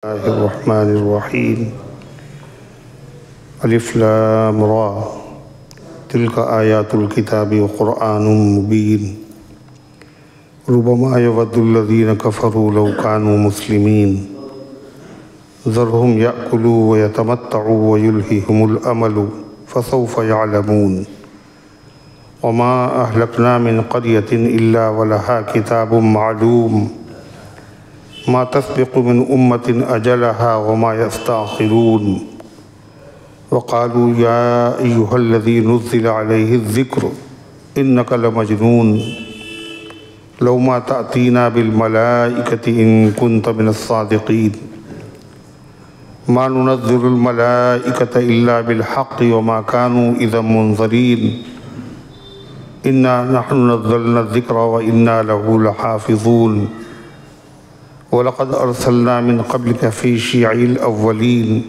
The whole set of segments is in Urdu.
الله الرحمن الرحيم الف لام را تلك آيات الكتاب وقرآن مبين ربما يود الذين كفروا لو كانوا مسلمين ذرهم يأكلوا ويتمتعوا ويلههم الأمل فسوف يعلمون وما أهلكنا من قرية إلا ولها كتاب معلوم ما تسبق من أمة أجلها وما يستأخرون وقالوا يا أيها الذي نزل عليه الذكر إنك لمجنون لو ما تأتينا بالملائكة إن كنت من الصادقين ما ننزل الملائكة إلا بالحق وما كانوا إذا منظرين إنا نحن نزلنا الذكر وإنا له لحافظون وَلَقَدْ أَرْسَلْنَا مِنْ قَبْلِكَ فِي شِيَعِ الْأَوَّلِينَ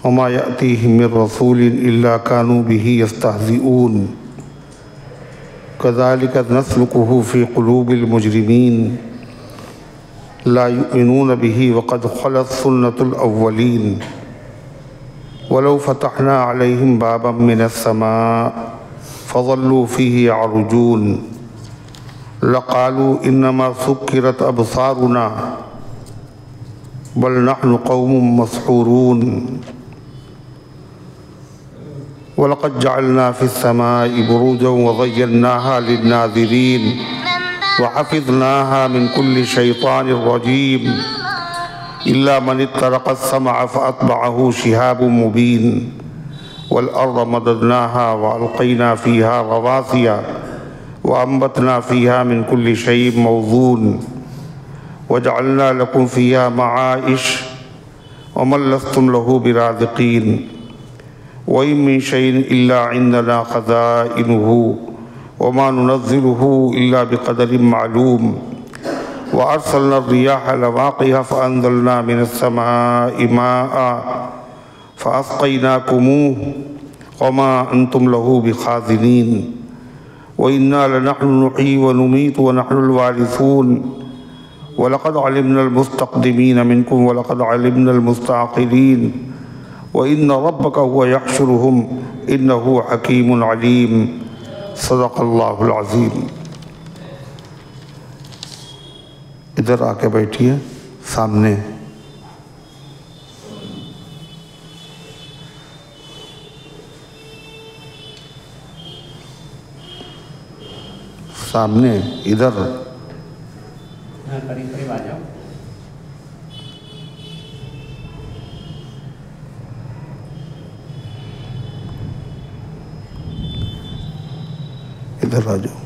وَمَا يَأْتِيهِمْ مِنْ رَسُولٍ إِلَّا كَانُوا بِهِ يَسْتَهْزِئُونَ كَذَلِكَ نَسْلُكُهُ فِي قُلُوبِ الْمُجْرِمِينَ لَا يُؤْمِنُونَ بِهِ وَقَدْ خَلَتْ سُنَّةُ الْأَوَّلِينَ وَلَوْ فَتَحْنَا عَلَيْهِمْ بَابًا مِنَ السَّمَاءِ فَظَلُّوا فِيهِ يَعْرُجُونَ لقالوا إنما سكرت أبصارنا بل نحن قوم مسحورون ولقد جعلنا في السماء بروجا وزيناها للناظرين وحفظناها من كل شيطان رجيم إلا من استرق السمع فأتبعه شهاب مبين والأرض مددناها وألقينا فيها رواسي وأنبتنا فيها من كل شيء موزون وجعلنا لكم فيها معائش ومن لستم له برازقين وإن من شيء إلا عندنا خزائنه وما ننزله إلا بقدر معلوم وأرسلنا الرياح لواقح فأنزلنا من السماء ماء فأسقيناكموه وما أنتم له بخازنين وَإِنَّا لَنَحْنُ نُحْيِي وَنُمِيتُ وَنَحْنُ الْوَارِثُونَ وَلَقَدْ عَلِمْنَا الْمُسْتَقْدِمِينَ مِنْكُمْ وَلَقَدْ عَلِمْنَا الْمُسْتَأْخِرِينَ وَإِنَّ رَبَّكَ هُوَ يَحْشُرُهُمْ إِنَّهُ حَكِيمٌ عَلِيمٌ صدق اللہ العظیم۔ ادھر آ کے بیٹھیے سامنے۔ سامنے ادھر قریب آ جاؤ۔ ادھر آ جاؤ،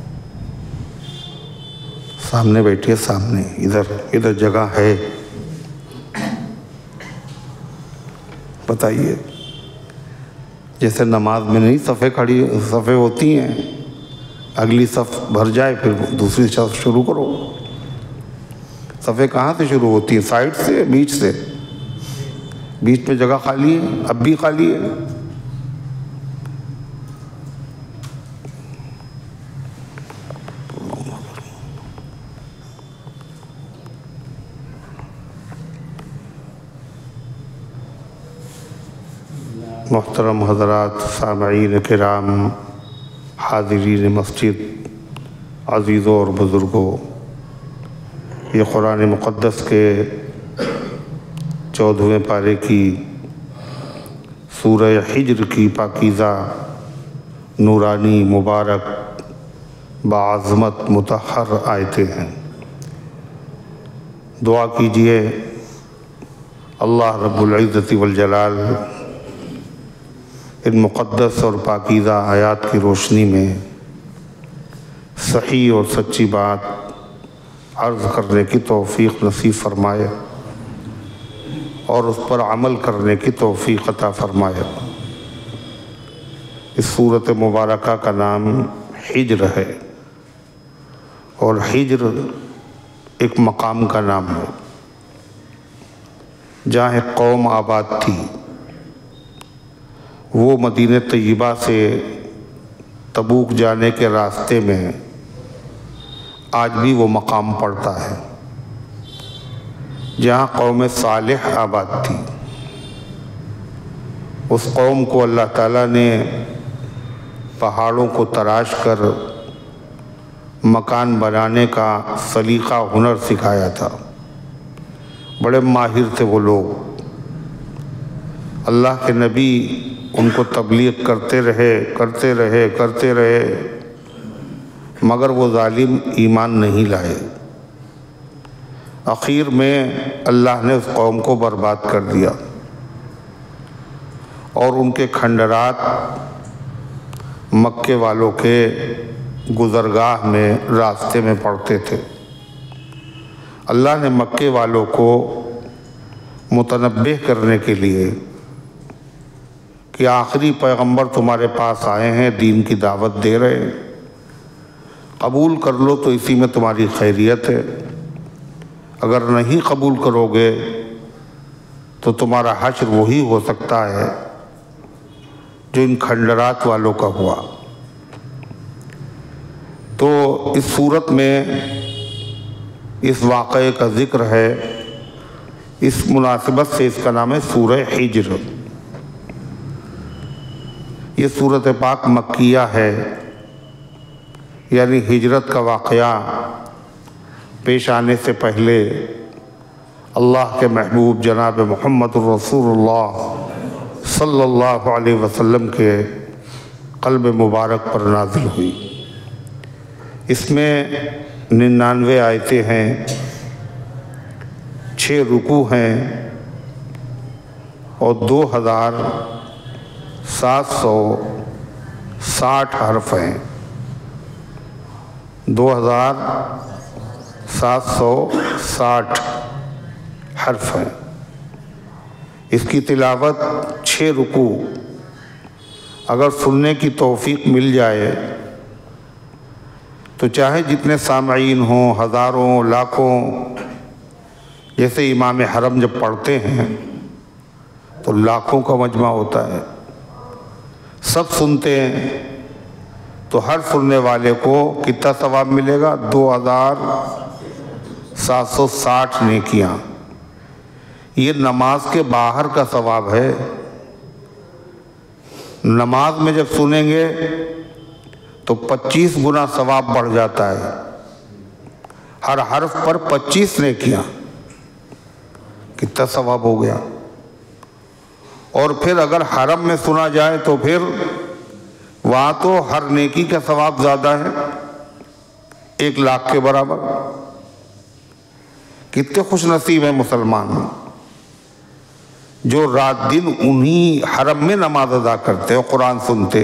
سامنے بیٹھیے، سامنے ادھر جگہ ہے۔ بتائیے، جیسے نماز میں نہیں صفیں ہوتی ہیں، اگلی صف بھر جائے پھر دوسری صف شروع کرو۔ صفیں کہاں سے شروع ہوتی ہیں؟ سائڈ سے، بیچ سے؟ بیچ میں جگہ خالی ہے، اب بھی خالی ہے۔ محترم حضرات، سامعین کرام، حاضرین مسجد، عزیزوں اور بزرگوں، یہ قرآن مقدس کے 14ویں پارے کی سورہ حجر کی پاکیزہ، نورانی، مبارک، باعظمت، مطہر آیتیں ہیں۔ دعا کیجئے اللہ رب العزت والجلال ان مقدس اور پاکیزہ آیات کی روشنی میں صحیح اور سچی بات عرض کرنے کی توفیق نصیب فرمائے اور اس پر عمل کرنے کی توفیق عطا فرمائے۔ اس سورۃ مبارکہ کا نام حجر ہے، اور حجر ایک مقام کا نام ہے جہاں ایک قوم آباد تھی۔ وہ مدینہ طیبہ سے تبوک جانے کے راستے میں آج بھی وہ مقام پڑتا ہے۔ جہاں قوم صالح آباد تھی۔ اس قوم کو اللہ تعالیٰ نے پہاڑوں کو تراش کر مکان بنانے کا سلیقہ ہنر سکھایا تھا۔ بڑے ماہر تھے وہ لوگ۔ اللہ کے نبی ان کو تبلیغ کرتے رہے مگر وہ ظالم ایمان نہیں لائے۔ آخر میں اللہ نے اس قوم کو برباد کر دیا اور ان کے کھنڈرات مکے والوں کے گزرگاہ میں راستے میں پڑتے تھے۔ اللہ نے مکے والوں کو متنبہ کرنے کے لیے کہ آخری پیغمبر تمہارے پاس آئے ہیں، دین کی دعوت دے رہے ہیں، قبول کر لو تو اسی میں تمہاری خیریت ہے، اگر نہیں قبول کرو گے تو تمہارا حشر وہی ہو سکتا ہے جو ان کھنڈرات والوں کا ہوا۔ تو اس صورت میں اس واقعے کا ذکر ہے، اس مناسبت سے اس کا نام ہے سورہ حجر۔ یہ سورۃ پاک مکیہ ہے، یعنی ہجرت کا واقعہ پیش آنے سے پہلے اللہ کے محبوب جناب محمد الرسول اللہ صلی اللہ علیہ وسلم کے قلب مبارک پر نازل ہوئی۔ اس میں 99 آیتیں ہیں، 6 رکوع ہیں اور 2760 حرف ہیں۔ 2760 حرف ہیں۔ اس کی تلاوت 6 رکوع اگر سننے کی توفیق مل جائے تو چاہے جتنے سامعین ہوں، ہزاروں لاکھوں، جیسے امام حرم جب پڑھتے ہیں تو لاکھوں کا مجمع ہوتا ہے، سب سنتے ہیں تو ہر سننے والے کو کتنا ثواب ملے گا؟ 2760 نیکیاں۔ یہ نماز کے باہر کا ثواب ہے۔ نماز میں جب سنیں گے تو 25 گنا ثواب بڑھ جاتا ہے، ہر حرف پر 25 نیکیاں، کتنا ثواب ہو گیا۔ اور پھر اگر حرم میں سنا جائے تو پھر وہاں تو ہر نیکی کا ثواب زیادہ ہے، 1 لاکھ کے برابر۔ کتنے خوش نصیب ہیں مسلمان جو رات دن انہی حرم میں نماز ادا کرتے اور قرآن سنتے،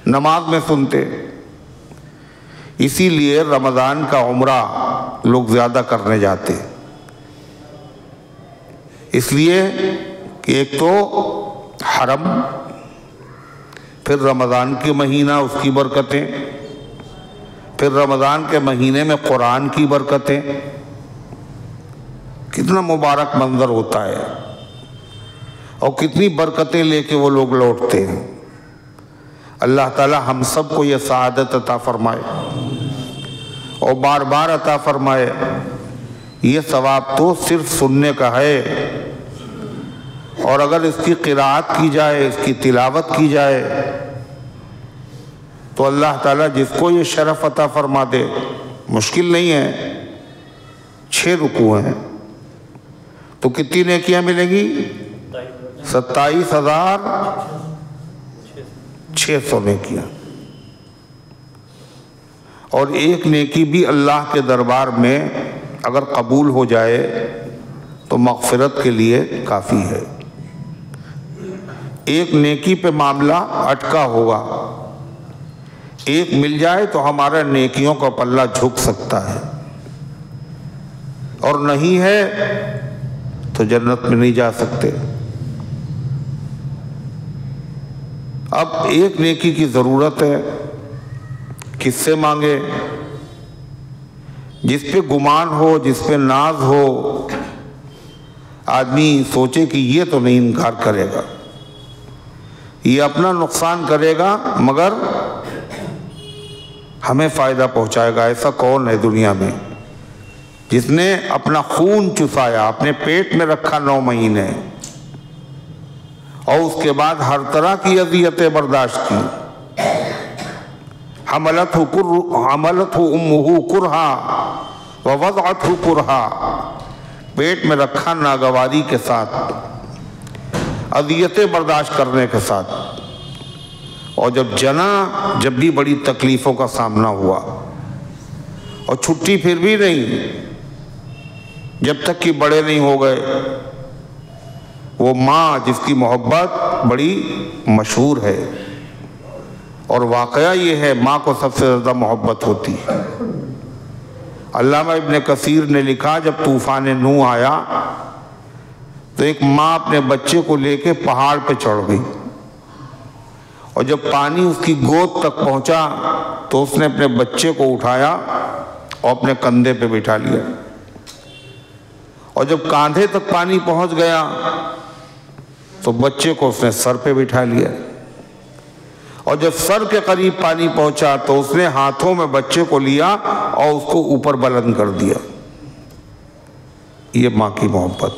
نماز میں سنتے۔ اسی لیے رمضان کا عمرہ لوگ زیادہ کرنے جاتے، اس لیے کہ ایک تو حرم، پھر رمضان کے مہینہ اس کی برکتیں، پھر رمضان کے مہینے میں قرآن کی برکتیں، کتنا مبارک منظر ہوتا ہے اور کتنی برکتیں لے کے وہ لوگ لوٹتے ہیں۔ اللہ تعالی ہم سب کو یہ سعادت عطا فرمائے اور بار بار عطا فرمائے۔ یہ ثواب تو صرف سننے کا ہے، اور اگر اس کی قرأت کی جائے، اس کی تلاوت کی جائے تو اللہ تعالیٰ جس کو یہ شرف عطا فرما دے۔ مشکل نہیں ہے، 6 رکوع ہیں تو کتنی نیکیاں ملیں گی؟ 27,600 نیکیاں۔ اور ایک نیکی بھی اللہ کے دربار میں اگر قبول ہو جائے تو مغفرت کے لیے کافی ہے۔ ایک نیکی پہ معاملہ اٹکا ہوگا، ایک مل جائے تو ہمارا نیکیوں کا پلہ جھک سکتا ہے، اور نہیں ہے تو جنت میں نہیں جا سکتے۔ اب ایک نیکی کی ضرورت ہے، کس سے مانگے؟ جس پہ گمان ہو، جس پہ ناز ہو، آدمی سوچے کہ یہ تو نہیں انکار کرے گا، یہ اپنا نقصان کرے گا مگر ہمیں فائدہ پہنچائے گا۔ ایسا کون ہے دنیا میں؟ جس نے اپنا خون چسایا، اپنے پیٹ میں رکھا 9 مہینے، اور اس کے بعد ہر طرح کی اذیتیں برداشت کی. حملتہ امہ کرہا ووضعتہ کرہا، پیٹ میں رکھا ناگواری کے ساتھ، اذیتیں برداشت کرنے کے ساتھ، اور جب جنا، جب بھی بڑی تکلیفوں کا سامنا ہوا، اور چھٹی پھر بھی نہیں، جب تک کہ بڑے نہیں ہو گئے. وہ ماں جس کی محبت بڑی مشہور ہے، اور واقعہ یہ ہے ماں کو سب سے زیادہ محبت ہوتی ہے. علامہ ابن کثیر نے لکھا جب طوفان نوح آیا تو ایک ماں اپنے بچے کو لے کے پہاڑ پہ چڑھ گئی، اور جب پانی اس کی گود تک پہنچا تو اس نے اپنے بچے کو اٹھایا اور اپنے کندھے پہ بٹھا لیا، اور جب کاندھے تک پانی پہنچ گیا تو بچے کو اس نے سر پہ بٹھا لیا، اور جب سر کے قریب پانی پہنچا تو اس نے ہاتھوں میں بچے کو لیا اور اس کو اوپر بلند کر دیا. یہ ماں کی محبت.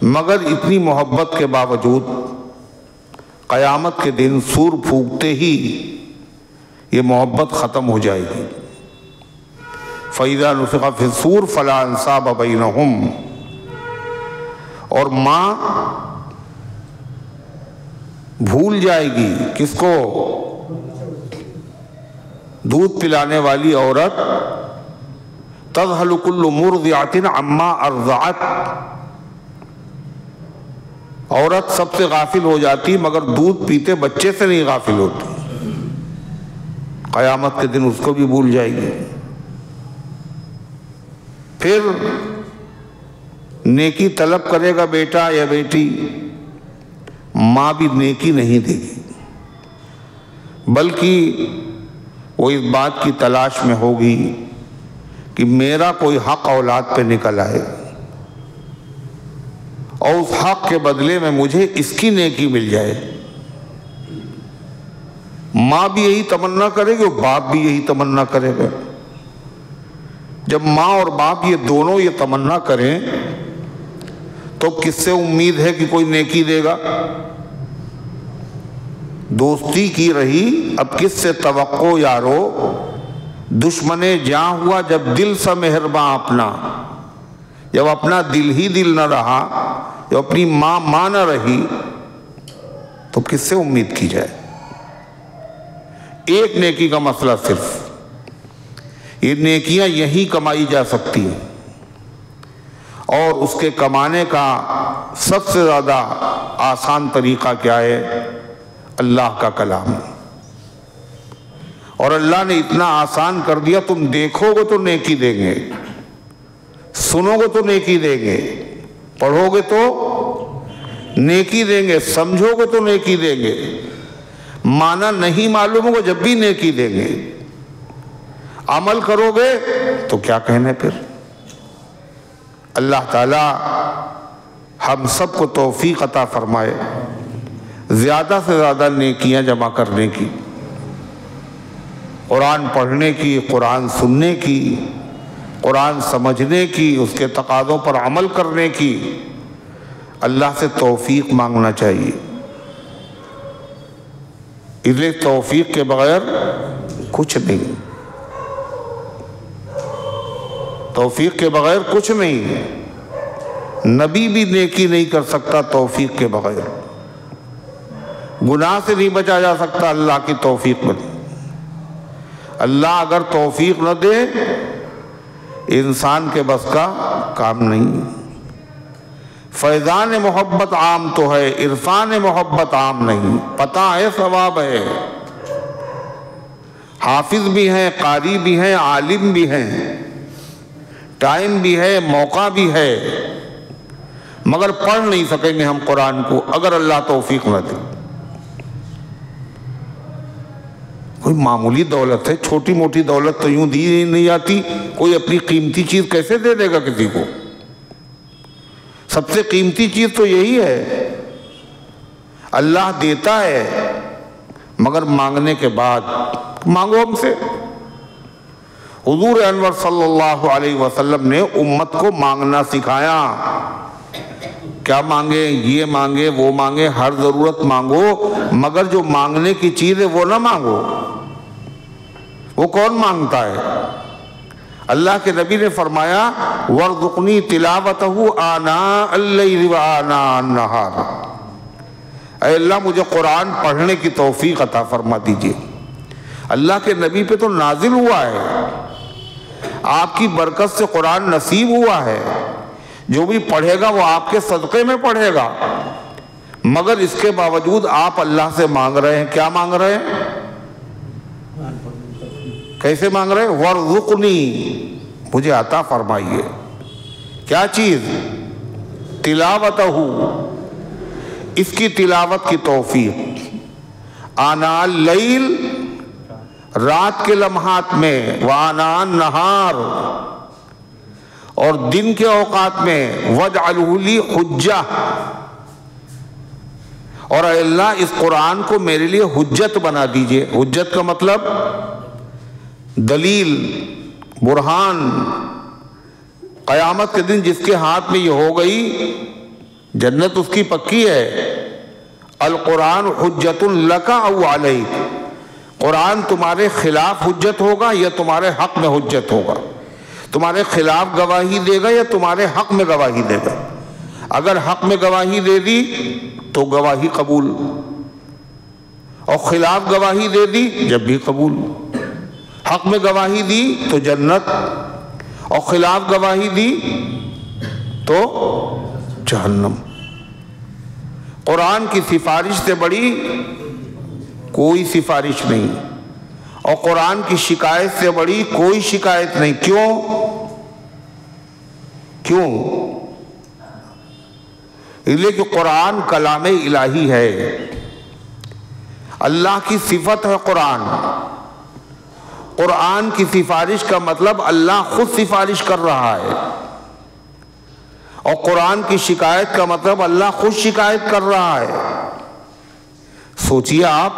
مگر اتنی محبت کے باوجود قیامت کے دن سور پھونکتے ہی یہ محبت ختم ہو جائے گی. فَإِذَا نُفِخَ فِي الصُّورِ فَلَا أَنْسَابَ بَيْنَهُمْ. اور ماں بھول جائے گی کس کو؟ دودھ پلانے والی عورت. تَذْهَلُ كُلُّ مُرْضِعَةٍ عَمَّا أَرْضَعَتْ. عورت سب سے غافل ہو جاتی مگر دودھ پیتے بچے سے نہیں غافل ہوتی. قیامت کے دن اس کو بھی بھول جائے گی. پھر نیکی طلب کرے گا بیٹا یا بیٹی، ماں بھی نیکی نہیں دے گی، بلکہ وہ اس بات کی تلاش میں ہوگی کہ میرا کوئی حق اولاد پہ نکل آئے، اور اس حق کے بدلے میں مجھے اس کی نیکی مل جائے. ماں بھی یہی تمنا کرے گی اور باپ بھی یہی تمنا کرے گا. جب ماں اور باپ یہ دونوں یہ تمنا کریں تو کس سے امید ہے کہ کوئی نیکی دے گا؟ دوستی کی رہی اب کس سے توقع یارو، دشمن جاں ہوا جب دل سا مہرباں اپنا. جب اپنا دل ہی دل نہ رہا، جب اپنی ماں نہ رہی، تو کس سے امید کی جائے؟ ایک نیکی کا مسئلہ صرف، یہ نیکیاں یہی کمائی جا سکتی ہیں، اور اس کے کمانے کا سب سے زیادہ آسان طریقہ کیا ہے؟ اللہ کا کلام. اور اللہ نے اتنا آسان کر دیا، تم دیکھو گے تو نیکی دیں گے، سنو گے تو نیکی دیں گے، پڑھو گے تو نیکی دیں گے، سمجھو گے تو نیکی دیں گے، معنی نہیں معلوم ہوگا جب بھی نیکی دیں گے، عمل کرو گے تو کیا کہنے پھر. اللہ تعالی ہم سب کو توفیق عطا فرمائے زیادہ سے زیادہ نیکیاں جمع کرنے کی، قرآن پڑھنے کی، قرآن سننے کی، قرآن سمجھنے کی، اس کے تقاضوں پر عمل کرنے کی. اللہ سے توفیق مانگنا چاہیے، اس لیے توفیق کے بغیر کچھ نہیں، توفیق کے بغیر کچھ نہیں. نبی بھی نیکی نہیں کر سکتا توفیق کے بغیر، گناہ سے نہیں بچا جا سکتا اللہ کی توفیق میں. اللہ اگر توفیق نہ دے انسان کے بس کا کام نہیں. فیضان محبت عام تو ہے، عرفان محبت عام نہیں. پتہ ہے ثواب ہے، حافظ بھی ہیں، قاری بھی ہیں، عالم بھی ہیں، ٹائم بھی ہے، موقع بھی ہے، مگر پڑھ نہیں سکیں گے ہم قرآن کو اگر اللہ توفیق نہ دے. کوئی معمولی دولت ہے، چھوٹی موٹی دولت تو یوں دی نہیں جاتی. کوئی اپنی قیمتی چیز کیسے دے دے گا کسی کو؟ سب سے قیمتی چیز تو یہی ہے. اللہ دیتا ہے مگر مانگنے کے بعد، مانگو ہم سے. حضور انور صلی اللہ علیہ وسلم نے امت کو مانگنا سکھایا. کیا مانگے؟ یہ مانگے، وہ مانگے، ہر ضرورت مانگو، مگر جو مانگنے کی چیز ہے وہ نہ مانگو. وہ کون مانگتا ہے؟ اللہ کے نبی نے فرمایا وَارْزُقْنِي تِلَاوَتَهُ آنَاءَ اللَّيْلِ وَآنَاءَ النَّهَارِ. اے اللہ مجھے قرآن پڑھنے کی توفیق عطا فرما دیجئے. اللہ کے نبی پہ تو نازل ہوا ہے، آپ کی برکت سے قرآن نصیب ہوا ہے، جو بھی پڑھے گا وہ آپ کے صدقے میں پڑھے گا. مگر اس کے باوجود آپ اللہ سے مانگ رہے ہیں. کیا مانگ رہے ہیں؟ کیسے مانگ رہے ہیں؟ وَارْزُقْنِي، مجھے عطا فرمائیے. کیا چیز؟ تلاوتہ، اس کی تلاوت کی توفیق. آناء اللیل، رات کے لمحات میں، وآناء النہار، اور دن کے اوقات میں. وَاجْعَلْهُ لِي حُجَّةً، اور اے اللہ اس قرآن کو میرے لیے حجت بنا دیجئے. حجت کا مطلب دلیل، برہان. قیامت کے دن جس کے ہاتھ میں یہ ہو گئی جنت اس کی پکی ہے. القرآن حجت لک او علیک، قرآن تمہارے خلاف حجت ہوگا یا تمہارے حق میں حجت ہوگا. تمہارے خلاف گواہی دے گا یا تمہارے حق میں گواہی دے گا. اگر حق میں گواہی دے دی تو گواہی قبول، اور خلاف گواہی دے دی جب بھی قبول. حق میں گواہی دی تو جنت، اور خلاف گواہی دی تو جہنم. قرآن کی سفارش سے بڑی کوئی سفارش نہیں، اور قرآن کی شکایت سے بڑی کوئی شکایت نہیں. کیوں؟ اس لیے کہ قرآن کلام الہی ہے، اللہ کی صفت ہے قرآن. قرآن کی سفارش کا مطلب اللہ خود سفارش کر رہا ہے، اور قرآن کی شکایت کا مطلب اللہ خود شکایت کر رہا ہے. سوچئے آپ،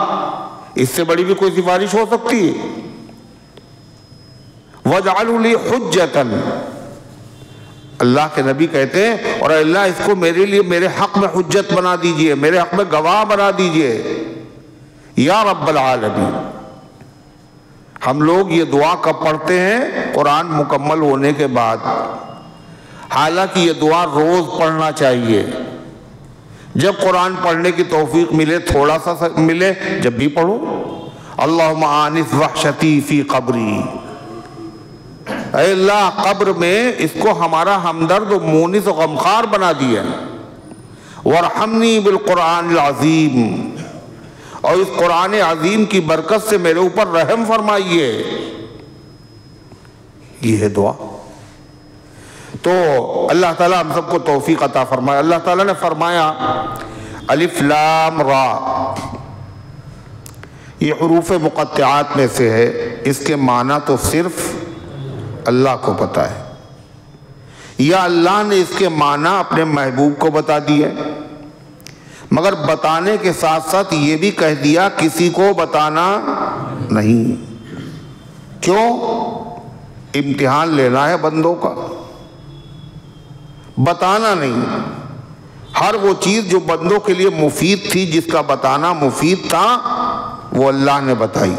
اس سے بڑی بھی کوئی سفارش ہو سکتی ہے؟ وَاجْعَلْهُ لِي حُجَّةً، اللہ کے نبی کہتے ہیں اور اللہ اس کو میرے لیے میرے حق میں حجت بنا دیجئے، میرے حق میں گواہ بنا دیجئے. یا رب العالمین. ہم لوگ یہ دعا کب پڑھتے ہیں؟ قرآن مکمل ہونے کے بعد. حالانکہ یہ دعا روز پڑھنا چاہیے. جب قرآن پڑھنے کی توفیق ملے، تھوڑا سا ملے، جب بھی پڑھو. اللہم آنس وحشتی فی قبری، اے اللہ قبر میں اس کو ہمارا ہمدرد و مونس و غمخوار بنا دیا. وارحمنی بالقرآن العظیم، اور اس قرآن عظیم کی برکت سے میرے اوپر رحم فرمائیے. یہ ہے دعا. تو اللہ تعالیٰ ہم سب کو توفیق عطا فرمائے. اللہ تعالیٰ نے فرمایا الف لام را، یہ حروف مقطعات میں سے ہے. اس کے معنی تو صرف اللہ کو پتا ہے، یا اللہ نے اس کے معنی اپنے محبوب کو بتا دیے، مگر بتانے کے ساتھ ساتھ یہ بھی کہہ دیا کسی کو بتانا نہیں. کیوں؟ امتحان لینا ہے بندوں کا. بتانا نہیں. ہر وہ چیز جو بندوں کے لیے مفید تھی، جس کا بتانا مفید تھا، وہ اللہ نے بتائی،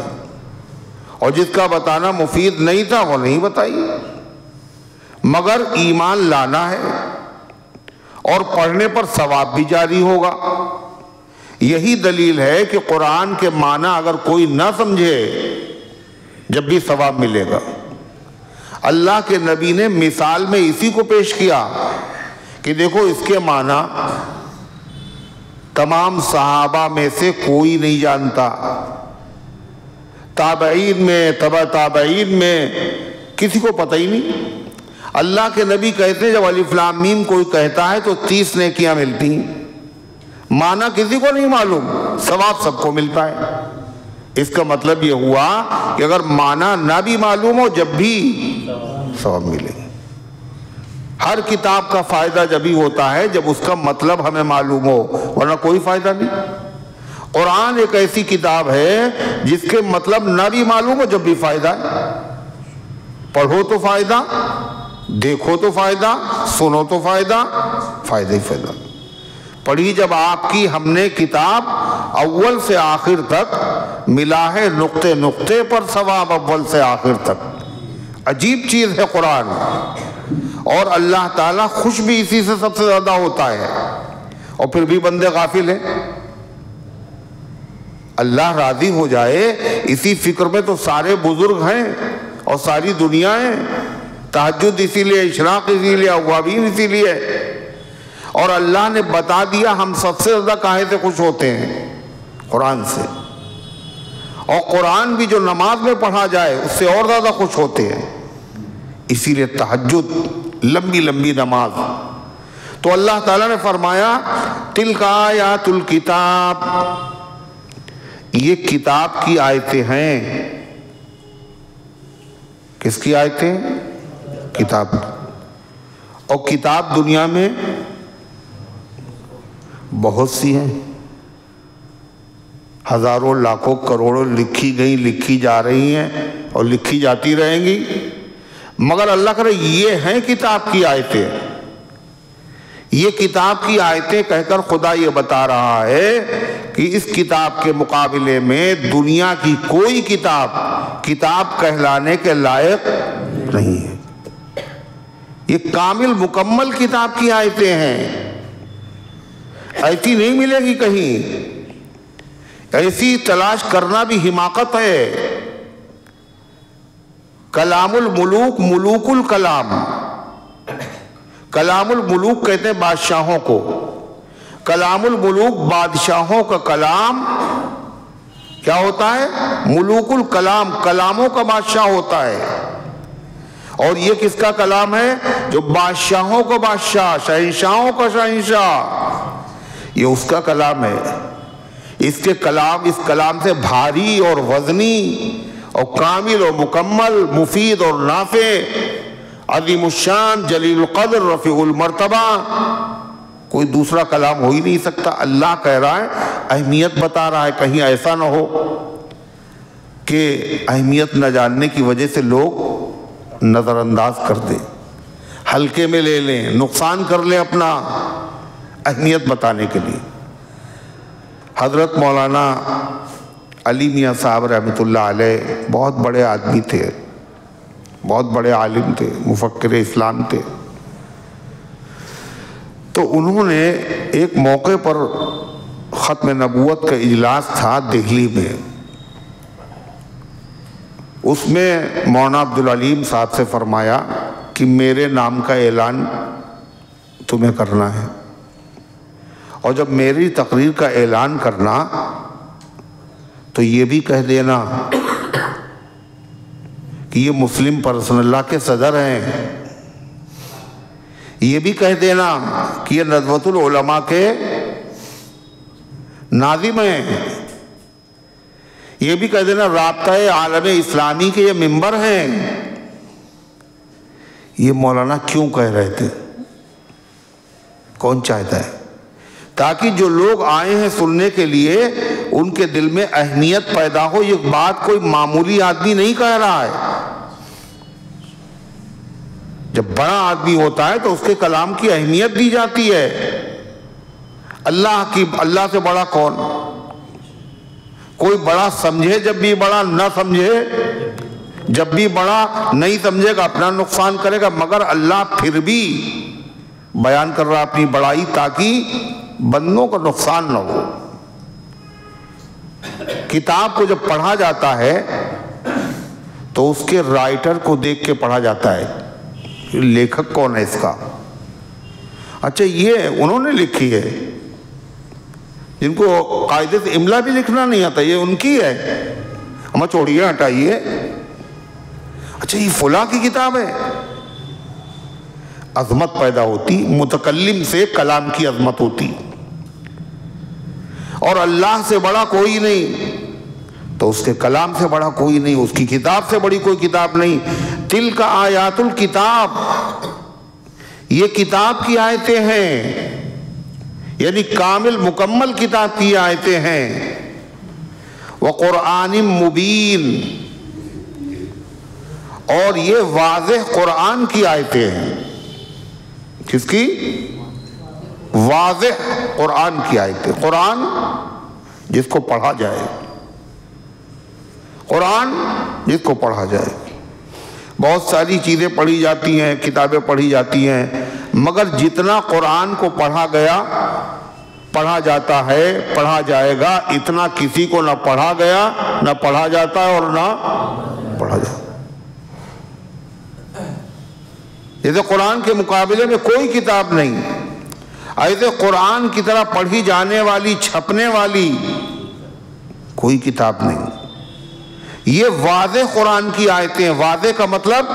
اور جس کا بتانا مفید نہیں تھا وہ نہیں بتائی. مگر ایمان لانا ہے، اور پڑھنے پر ثواب بھی جاری ہوگا. یہی دلیل ہے کہ قرآن کے معنی اگر کوئی نہ سمجھے جب بھی ثواب ملے گا. اللہ کے نبی نے مثال میں اسی کو پیش کیا کہ دیکھو اس کے معنی تمام صحابہ میں سے کوئی نہیں جانتا، تابعین میں، تبع تابعین میں کسی کو پتہ ہی نہیں. اللہ کے نبی کہتے ہیں جب الف لام میم کوئی کہتا ہے تو 30 نیکیاں ملتی ہیں. معنی کسی کو نہیں معلوم، ثواب سب کو ملتا ہے. اس کا مطلب یہ ہوا کہ اگر معنی نہ بھی معلوم ہو جب بھی ثواب ملے. ہر کتاب کا فائدہ جب ہی ہوتا ہے جب اس کا مطلب ہمیں معلوم ہو، ورنہ کوئی فائدہ نہیں. قرآن ایک ایسی کتاب ہے جس کے مطلب نہ بھی معلوم ہو جب بھی فائدہ ہے. پڑھو تو فائدہ، دیکھو تو فائدہ، سنو تو فائدہ، فائدہ ہی فائدہ۔ پڑھی جب آپ کی ہم نے کتاب، اول سے آخر تک ملا ہے نقطے نقطے پر ثواب، اول سے آخر تک۔ عجیب چیز ہے قرآن، اور اللہ تعالیٰ خوش بھی اسی سے سب سے زیادہ ہوتا ہے، اور پھر بھی بندے غافل ہیں۔ اللہ راضی ہو جائے اسی فکر میں تو سارے بزرگ ہیں اور ساری دنیا ہے۔ تہجد اسی لیے، اشراق اسی لیے، اوابین اسی لیے، اور اللہ نے بتا دیا ہم سب سے زیادہ کاہے سے خوش ہوتے ہیں؟ قرآن سے۔ اور قرآن بھی جو نماز میں پڑھا جائے اس سے اور زیادہ خوش ہوتے ہیں، اسی لیے تہجد، لمبی لمبی نماز۔ تو اللہ تعالیٰ نے فرمایا تلک آیات الکتاب، یہ کتاب کی آیتیں ہیں۔ کس کی آیتیں؟ کتاب۔ اور کتاب دنیا میں بہت سی ہیں، ہزاروں لاکھوں کروڑوں لکھی گئی، لکھی جا رہی ہیں اور لکھی جاتی رہیں گی، مگر اللہ کرے یہ ہیں کتاب کی آیتیں۔ یہ کتاب کی آیتیں کہہ کر خدا یہ بتا رہا ہے کہ اس کتاب کے مقابلے میں دنیا کی کوئی کتاب کہلانے کے لائق نہیں ہے۔ یہ کامل مکمل کتاب کی آیتیں ہیں، ایسی نہیں ملے گی کہیں، ایسی تلاش کرنا بھی حماقت ہے۔ کلام الملوک، ملوک الکلام، کلام الملوک کہتے ہیں بادشاہوں کو، کلام الملوک بادشاہوں کا کلام کیا ہوتا ہے؟ ملوک الکلام، کلاموں کا بادشاہ ہوتا ہے۔ اور یہ کس کا کلام ہے؟ جو بادشاہوں کا بادشاہ، شہنشاہوں کا شہنشاہ، یہ اس کا کلام ہے۔ اس کلام سے بھاری اور وزنی اور کامل اور مکمل، مفید اور نافع، عظیم الشان، جلیل القدر، رفیع المرتبہ کوئی دوسرا کلام ہو ہی نہیں سکتا۔ اللہ کہہ رہا ہے، اہمیت بتا رہا ہے، کہیں ایسا نہ ہو کہ اہمیت نہ جاننے کی وجہ سے لوگ نظر انداز کر دیں، ہلکے میں لے لیں، نقصان کر لیں اپنا، اہمیت بتانے کے لیے۔ حضرت مولانا علی میاں صاحب رحمۃ اللہ علیہ بہت بڑے آدمی تھے، بہت بڑے عالم تھے، مفکر اسلام تھے۔ تو انہوں نے ایک موقع پر ختم نبوت کا اجلاس تھا دہلی میں، اس میں مولانا عبدالعلیم صاحب سے فرمایا کہ میرے نام کا اعلان تمہیں کرنا ہے، اور جب میری تقریر کا اعلان کرنا تو یہ بھی کہہ دینا کہ یہ مسلم پرسنل لا کے صدر ہیں، یہ بھی کہہ دینا کہ یہ ندوۃ العلماء کے ناظم ہیں، یہ بھی کہہ دینا رابطہ عالم اسلامی کے یہ ممبر ہیں۔ یہ مولانا کیوں کہہ رہے تھے؟ کون چاہتا ہے؟ تاکہ جو لوگ آئے ہیں سننے کے لیے ان کے دل میں اہمیت پیدا ہو، یہ بات کوئی معمولی آدمی نہیں کہہ رہا ہے۔ جب بڑا آدمی ہوتا ہے تو اس کے کلام کی اہمیت دی جاتی ہے۔ اللہ سے بڑا کون؟ کوئی بڑا سمجھے جب بھی بڑا، نہ سمجھے جب بھی بڑا، نہیں سمجھے گا اپنا نقصان کرے گا، مگر اللہ پھر بھی بیان کر رہا اپنی بڑائی تاکہ بندوں کا نقصان نہ ہو۔ کتاب کو جب پڑھا جاتا ہے تو اس کے رائٹر کو دیکھ کے پڑھا جاتا ہے، لیکھک کون ہے اس کا؟ اچھا یہ انہوں نے لکھی ہے، جن کو قاعدے سے املا بھی لکھنا نہیں آتا، یہ ان کی ہے، ہمیں چھوڑیے، ہٹائیے۔ اچھا یہ فلاں کی کتاب ہے، عظمت پیدا ہوتی، متکلم سے کلام کی عظمت ہوتی، اور اللہ سے بڑا کوئی نہیں تو اس کے کلام سے بڑا کوئی نہیں، اس کی کتاب سے بڑی کوئی کتاب نہیں۔ تلک آیات الکتاب، یہ کتاب کی آیتیں ہیں، یعنی کامل مکمل کتاب کی آیتیں ہیں۔ وقرآن مبین، اور یہ واضح قرآن کی آیتیں ہیں. کس کی؟ واضح قرآن کی آیتیں. قرآن جس کو پڑھا جائے، قرآن جس کو پڑھا جائے. بہت ساری چیزیں پڑھی جاتی ہیں، کتابیں پڑھی جاتی ہیں، مگر جتنا قرآن کو پڑھا گیا، پڑھا جاتا ہے، پڑھا جائے گا، اتنا کسی کو نہ پڑھا گیا، نہ پڑھا جاتا ہے اور نہ پڑھا جاتا. جیسے قرآن کے مقابلے میں کوئی کتاب نہیں، ایسے قرآن کی طرح پڑھی جانے والی، چھپنے والی کوئی کتاب نہیں. یہ واضح قرآن کی آیتیں. واضح کا مطلب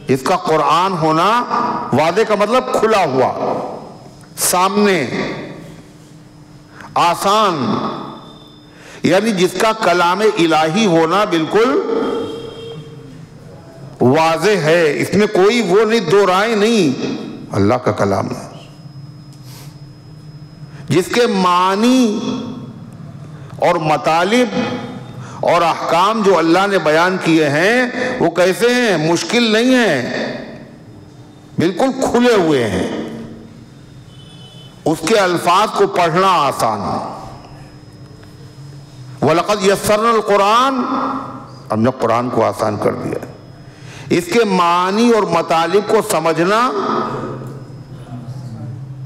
اس کا قرآن ہونا، واضح کا مطلب کھلا ہوا، سامنے، آسان، یعنی جس کا کلام الہی ہونا بالکل واضح ہے. اس میں کوئی وہ نہیں، دو رائے نہیں، اللہ کا کلام ہے. جس کے معنی اور مطالب اور احکام جو اللہ نے بیان کیے ہیں وہ کیسے ہیں؟ مشکل نہیں ہیں، بالکل کھلے ہوئے ہیں. اس کے الفاظ کو پڑھنا آسان ہے. وَلَقَدْ يَسَّرْنَا الْقُرْآنَ، ہم نے قرآن کو آسان کر دیا. اس کے معنی اور مطالب کو سمجھنا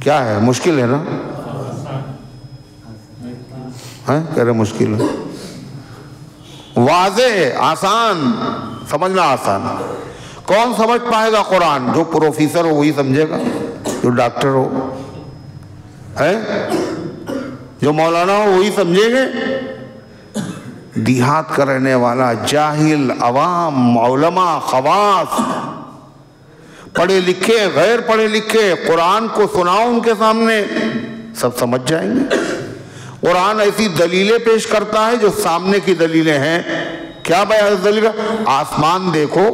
کیا ہے؟ مشکل ہے نا؟ کہہ رہے مشکل ہے. واضح، آسان، سمجھنا آسان. کون سمجھ پائے گا قرآن؟ جو پروفیسر ہو وہی سمجھے گا، جو ڈاکٹر ہو، جو مولانا ہو وہی سمجھیں گے. دیہات کا رہنے والا، جاہل، عوام، علماء، خواص، پڑھے لکھے، غیر پڑھے لکھے، قرآن کو سناؤ ان کے سامنے، سب سمجھ جائیں گے. قرآن ایسی دلیلیں پیش کرتا ہے جو سامنے کی دلیلیں ہیں. کیا بیان دلیل؟ آسمان دیکھو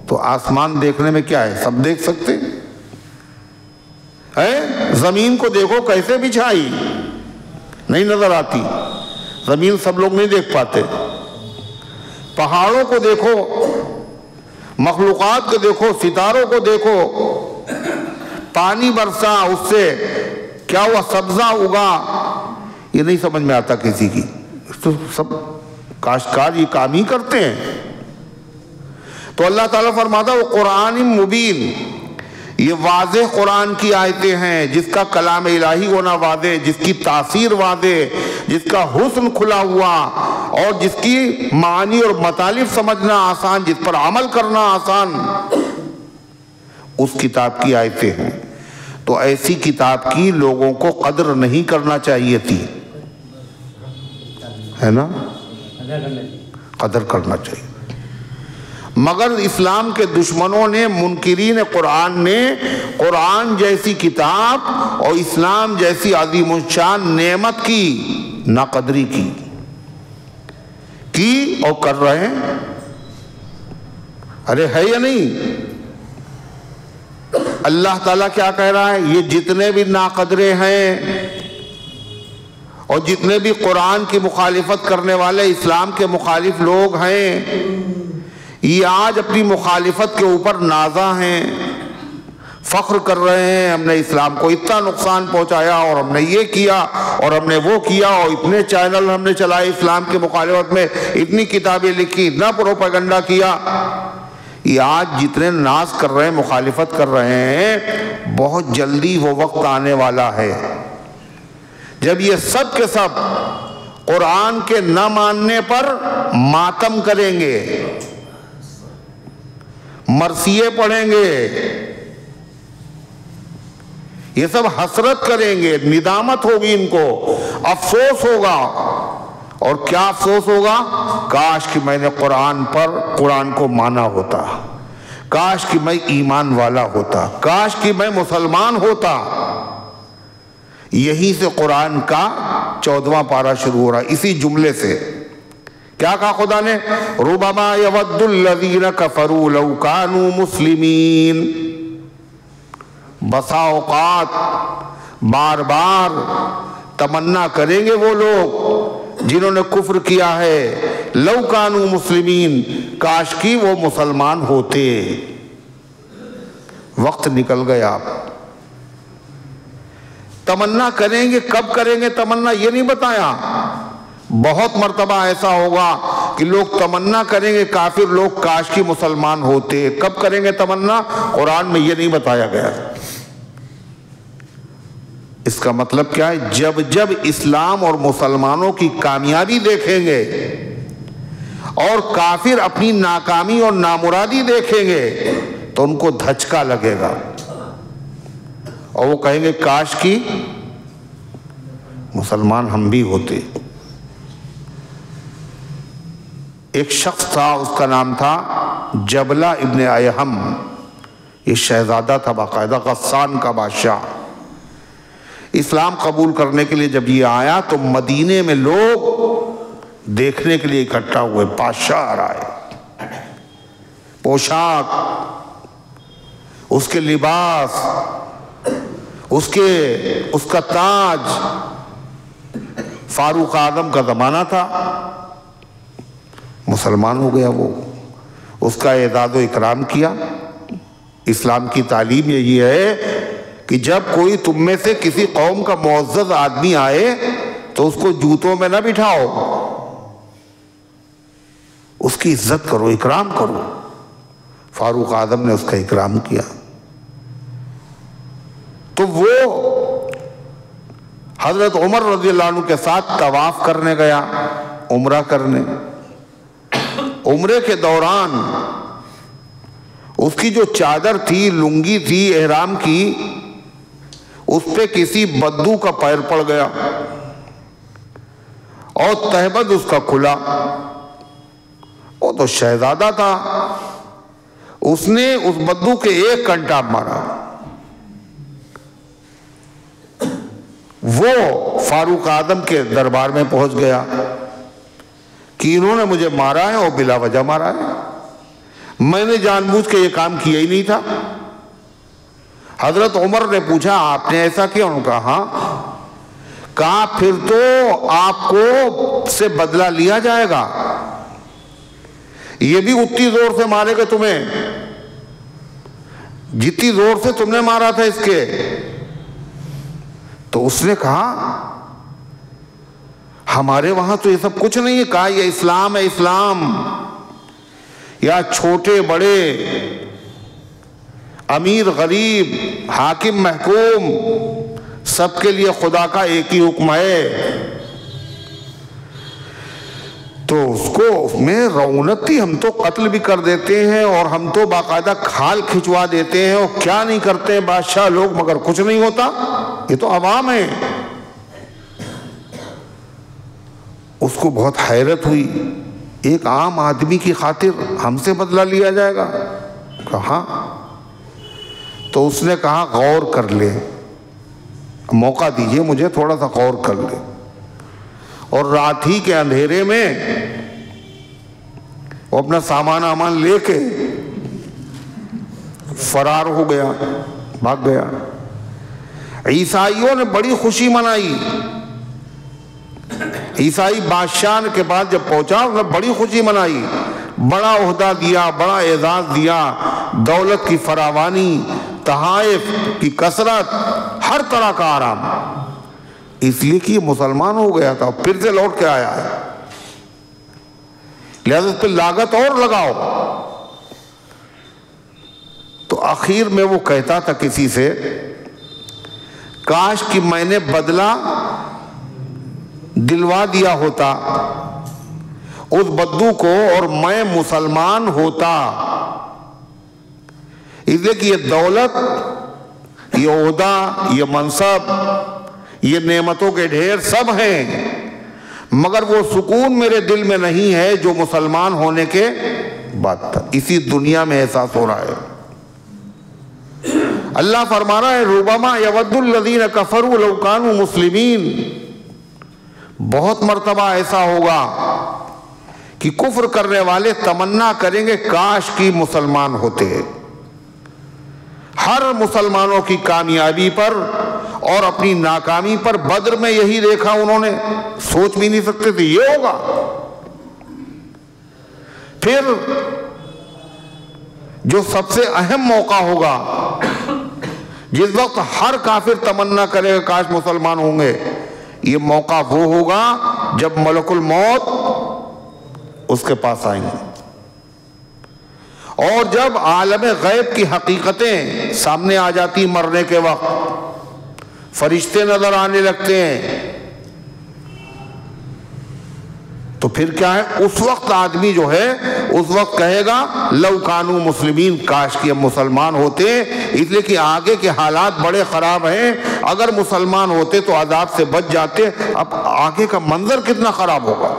تو آسمان دیکھنے میں کیا ہے؟ سب دیکھ سکتے ہیں. زمین کو دیکھو کیسے بچھائی، نہیں نظر آتی، زمین سب لوگ نہیں دیکھ پاتے. پہاڑوں کو دیکھو، مخلوقات کو دیکھو، ستاروں کو دیکھو، پانی برسا، اس سے کیا ہوا؟ سبزہ اگا، یہ نہیں سمجھ میں آتا کسی کی. تو سب کاشتکار یہ کام ہی کرتے ہیں. تو اللہ تعالیٰ فرماتا وہ قرآن مبین، یہ واضح قرآن کی آیتیں ہیں، جس کا کلام الہی ہونا واضح، جس کی تاثیر واضح، جس کا حسن کھلا ہوا، اور جس کی معانی اور مطالب سمجھنا آسان، جس پر عمل کرنا آسان، اس کتاب کی آیتیں ہیں. تو ایسی کتاب کی لوگوں کو قدر نہیں کرنا چاہیے تھی، ہے نا؟ قدر کرنا چاہیے. مگر اسلام کے دشمنوں نے، منکرین قرآن نے، قرآن جیسی کتاب اور اسلام جیسی عظیم الشان نعمت کی ناقدری کی اور کر رہے ہیں. ارے ہے یا نہیں؟ اللہ تعالیٰ کیا کہہ رہا ہے؟ یہ جتنے بھی ناقدرے ہیں اور جتنے بھی قرآن کی مخالفت کرنے والے اسلام کے مخالف لوگ ہیں، یہ آج اپنی مخالفت کے اوپر نازا ہیں، فخر کر رہے ہیں. ہم نے اسلام کو اتنا نقصان پہنچایا، اور ہم نے یہ کیا، اور ہم نے وہ کیا، اور اتنے چینل ہم نے چلائے اسلام کی مخالفت میں، اتنی کتابیں لکھی، اتنا پروپیگنڈا کیا. یہ آج جتنے ناز کر رہے ہیں، مخالفت کر رہے ہیں، بہت جلدی وہ وقت آنے والا ہے جب یہ سب کے سب قرآن کے نہ ماننے پر ماتم کریں گے، مرثیے پڑھیں گے، یہ سب حسرت کریں گے، ندامت ہوگی ان کو، افسوس ہوگا. اور کیا افسوس ہوگا؟ کاش کہ میں نے قرآن کو مانا ہوتا، کاش کہ میں ایمان والا ہوتا، کاش کہ میں مسلمان ہوتا. یہی سے قرآن کا 14واں پارہ شروع ہو رہا ہے، اسی جملے سے. کیا کہا خدا نے؟ ربما یود الذین کفروا لو کانوا مسلمین. بسا اوقات بار بار تمنا کریں گے وہ لوگ جنہوں نے کفر کیا ہے لو کانوا مسلمین، کاش کی وہ مسلمان ہوتے۔ وقت نکل گیا، تمنا کریں گے، کب کریں گے تمنا یہ نہیں بتایا۔ بہت مرتبہ ایسا ہوگا کہ لوگ تمنا کریں گے، کافر لوگ، کاش کی مسلمان ہوتے۔ کب کریں گے تمنا؟ قرآن میں یہ نہیں بتایا گیا۔ اس کا مطلب کیا ہے؟ جب جب اسلام اور مسلمانوں کی کامیابی دیکھیں گے اور کافر اپنی ناکامی اور نامرادی دیکھیں گے تو ان کو دھچکا لگے گا اور وہ کہیں گے کاش کی مسلمان ہم بھی ہوتے۔ ایک شخص تھا، اس کا نام تھا جبلہ ابن ایہم، یہ شہزادہ تھا باقاعدہ، غسان کا بادشاہ۔ اسلام قبول کرنے کے لیے جب یہ آیا تو مدینے میں لوگ دیکھنے کے لیے اکٹھا ہوئے، بادشاہ آ رہا ہے، پوشاک، اس کے لباس، اس کا تاج، فاروق اعظم کا زمانہ تھا، مسلمان ہو گیا وہ، اس کا اعزاز و اکرام کیا۔ اسلام کی تعلیم یہی ہے کہ جب کوئی تم میں سے کسی قوم کا معزز آدمی آئے تو اس کو جوتوں میں نہ بٹھاؤ، اس کی عزت کرو، اکرام کرو۔ فاروق اعظم نے اس کا اکرام کیا تو وہ حضرت عمر رضی اللہ عنہ کے ساتھ طواف کرنے گیا، عمرہ کرنے۔ عمرے کے دوران اس کی جو چادر تھی، لنگی تھی احرام کی، اس پہ کسی بدو کا پیر پڑ گیا اور تہبند اس کا کھلا۔ وہ تو شہزادہ تھا، اس نے اس بدو کے ایک کنٹاب مارا۔ وہ فاروق اعظم کے دربار میں پہنچ گیا کہ انہوں نے مجھے مارا ہے اور بلا وجہ مارا ہے، میں نے جان بوجھ کے یہ کام کیا ہی نہیں تھا۔ حضرت عمر نے پوچھا آپ نے ایسا کیا؟ انہوں نے کہا ہاں۔ کہا پھر تو آپ کو سے بدلہ لیا جائے گا، یہ بھی اتنی زور سے مارے گا تمہیں جتنی زور سے تم نے مارا تھا اس کے۔ تو اس نے کہا ہمارے وہاں تو یہ سب کچھ نہیں ہے۔ کہا یہ اسلام ہے، اسلام، یا چھوٹے بڑے، امیر غریب، حاکم محکوم، سب کے لیے خدا کا ایک ہی حکم ہے۔ تو اس کو میں رونت تھی، ہم تو قتل بھی کر دیتے ہیں اور ہم تو باقاعدہ کھال کھچوا دیتے ہیں اور کیا نہیں کرتے ہیں بادشاہ لوگ، مگر کچھ نہیں ہوتا، یہ تو عوام ہے۔ اس کو بہت حیرت ہوئی، ایک عام آدمی کی خاطر ہم سے بدلہ لیا جائے گا؟ کہا تو اس نے کہا غور کر لے، موقع دیجئے مجھے تھوڑا سا غور کر لے۔ اور رات ہی کے اندھیرے میں وہ اپنا سامان آمان لے کے فرار ہو گیا، بھاگ گیا۔ عیسائیوں نے بڑی خوشی منائی، عیسائی بادشاہ کے بعد جب پہنچا انہوں نے بڑی خوشی منائی، بڑا عہدہ دیا، بڑا اعزاز دیا، دولت کی فراوانی، تحائف کی کثرت، ہر طرح کا آرام، اس لیے کہ یہ مسلمان ہو گیا تھا، پھر سے لوٹ کے آیا ہے، لہذا اس پہ لاگت اور لگاؤ۔ تو آخر میں وہ کہتا تھا کسی سے کاش کہ میں نے بدلہ دلوا دیا ہوتا اس بدو کو اور میں مسلمان ہوتا، اس لیے کہ یہ دولت، یہ عہدہ، یہ منصب، یہ نعمتوں کے ڈھیر سب ہیں، مگر وہ سکون میرے دل میں نہیں ہے جو مسلمان ہونے کے بعد تھا۔ اسی دنیا میں احساس ہو رہا ہے۔ اللہ فرما رہا ہے ربما یود الذین کفروا لو کانوا مسلمین، بہت مرتبہ ایسا ہوگا کہ کفر کرنے والے تمنا کریں گے کاش کی مسلمان ہوتے۔ ہر مسلمانوں کی کامیابی پر اور اپنی ناکامی پر بدر میں یہی دیکھا انہوں نے، سوچ بھی نہیں سکتے تھے یہ ہوگا۔ پھر جو سب سے اہم موقع ہوگا، جس وقت ہر کافر تمنا کرے گا کاش مسلمان ہوں گے، یہ موقع وہ ہوگا جب ملک الموت اس کے پاس آئیں گے، اور جب عالم غیب کی حقیقتیں سامنے آ جاتی مرنے کے وقت، فرشتے نظر آنے لگتے ہیں، تو پھر کیا ہے، اس وقت آدمی جو ہے اس وقت کہے گا لو کانو مسلمین، کاش کہ ہم مسلمان ہوتے، اس لیے کہ آگے کے حالات بڑے خراب ہیں، اگر مسلمان ہوتے تو عذاب سے بچ جاتے، اب آگے کا منظر کتنا خراب ہوگا۔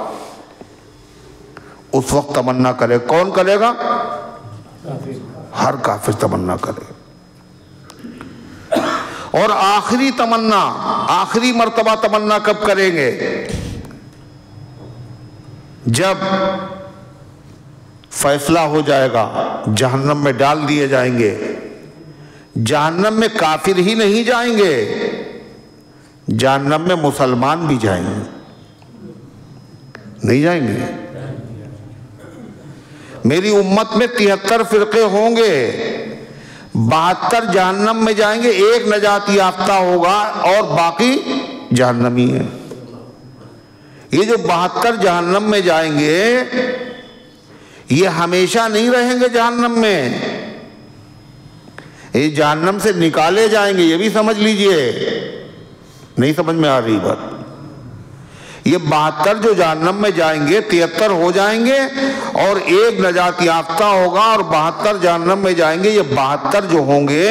اس وقت تمنا کرے، کون کرے گا؟ ہر کافر تمنا کرے۔ اور آخری تمنا، آخری مرتبہ تمنا کب کریں گے؟ جب فیصلہ ہو جائے گا، جہنم میں ڈال دیے جائیں گے۔ جہنم میں کافر ہی نہیں جائیں گے، جہنم میں مسلمان بھی جائیں گے، نہیں جائیں گے؟ میری امت میں 73 فرقے ہوں گے، 72 جہنم میں جائیں گے، ایک نجات یافتہ ہوگا اور باقی جہنمی ہیں۔ یہ جو 72 جہنم میں جائیں گے، یہ ہمیشہ نہیں رہیں گے جہنم میں، یہ جہنم سے نکالے جائیں گے، یہ بھی سمجھ لیجئے، نہیں سمجھ میں آ رہی بات؟ یہ 72 جو جہنم میں جائیں گے، 73 ہو جائیں گے اور ایک نجات یافتہ ہوگا، اور 72 جہنم میں جائیں گے۔ یہ 72 جو ہوں گے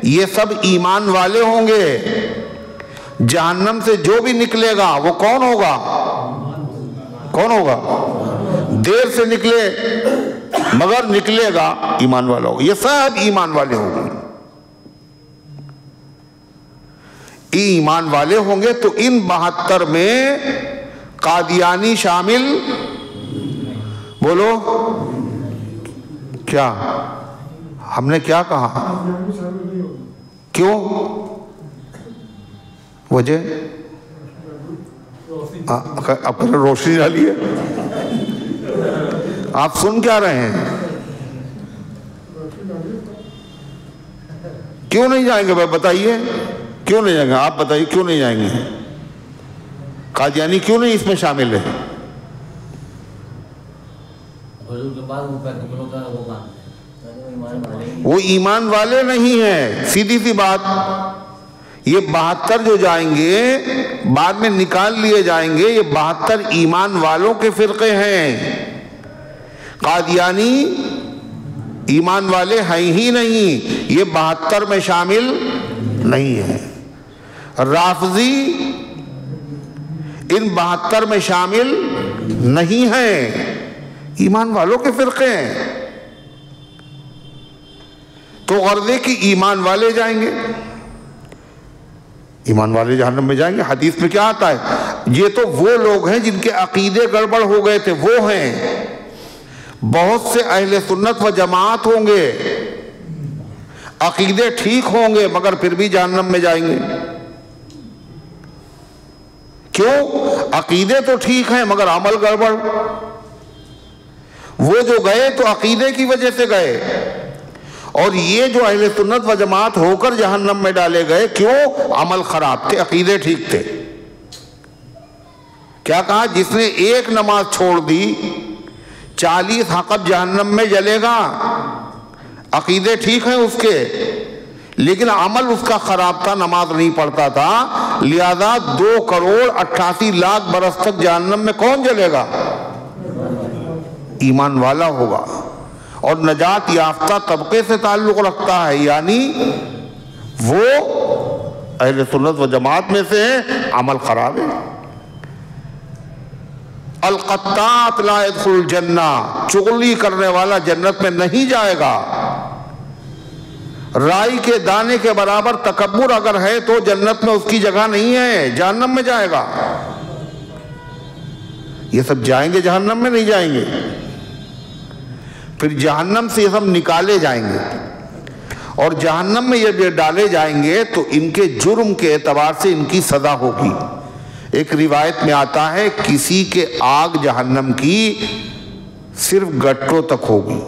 یہ سب ایمان والے ہوں گے۔ جہنم سے جو بھی نکلے گا وہ کون ہوگا؟ کون ہوگا؟ دیر سے نکلے مگر نکلے گا ایمان والا ہوگا، یہ سب ایمان والے ہوں گے۔ ایمان والے ہوں گے تو ان 72 میں قادیانی شامل، بولو کیا؟ ہم نے کیا کہا؟ کیوں؟ وجہ اپنے روشنی ڈالی ہے، آپ سن کیا رہے ہیں؟ کیوں نہیں جائیں گے بھائی بتائیے؟ کیوں نہیں جائیں گے؟ آپ بتائیے کیوں نہیں جائیں گے؟ قادیانی کیوں نہیں اس میں شامل ہے؟ وہ ایمان والے نہیں ہیں، سیدھی سی بات۔ یہ 72 جو جائیں گے بعد میں نکال لیے جائیں گے، یہ 72 ایمان والوں کے فرقے ہیں۔ قادیانی ایمان والے ہیں ہی نہیں، یہ 72 میں شامل نہیں ہے۔ رافضی ان 72 میں شامل نہیں ہیں، ایمان والوں کے فرقے ہیں۔ تو غرضے کہ ایمان والے جائیں گے، ایمان والے جہنم میں جائیں گے۔ حدیث میں کیا آتا ہے؟ یہ تو وہ لوگ ہیں جن کے عقیدے گڑبڑ ہو گئے تھے، وہ ہیں۔ بہت سے اہل سنت و جماعت ہوں گے، عقیدے ٹھیک ہوں گے مگر پھر بھی جہنم میں جائیں گے۔ کیوں؟ عقیدے تو ٹھیک ہیں مگر عمل گڑبڑ۔ وہ جو گئے تو عقیدے کی وجہ سے گئے، اور یہ جو اہل سنت و جماعت ہو کر جہنم میں ڈالے گئے، کیوں؟ عمل خراب تھے، عقیدے ٹھیک تھے۔ کیا کہا؟ جس نے ایک نماز چھوڑ دی 40 حقب جہنم میں جلے گا۔ عقیدے ٹھیک ہیں اس کے لیکن عمل اس کا خراب تھا، نماز نہیں پڑھتا تھا، لہذا 2,88,00,000 برس تک جہنم میں کون جلے گا؟ ایمان والا ہوگا، اور نجات یافتہ طبقے سے تعلق رکھتا ہے، یعنی وہ اہل سنت و جماعت میں سے ہے، عمل خراب ہے۔ القطاط لا يدخل الجنہ، چغلی کرنے والا جنت میں نہیں جائے گا۔ رائی کے دانے کے برابر تکبر اگر ہے تو جنت میں اس کی جگہ نہیں ہے، جہنم میں جائے گا۔ یہ سب جائیں گے جہنم میں؟ نہیں جائیں گے۔ پھر جہنم سے یہ سب نکالے جائیں گے، اور جہنم میں یہ ڈالے جائیں گے تو ان کے جرم کے اعتبار سے ان کی سزا ہوگی۔ ایک روایت میں آتا ہے کسی کے آگ جہنم کی صرف گٹوں تک ہوگی،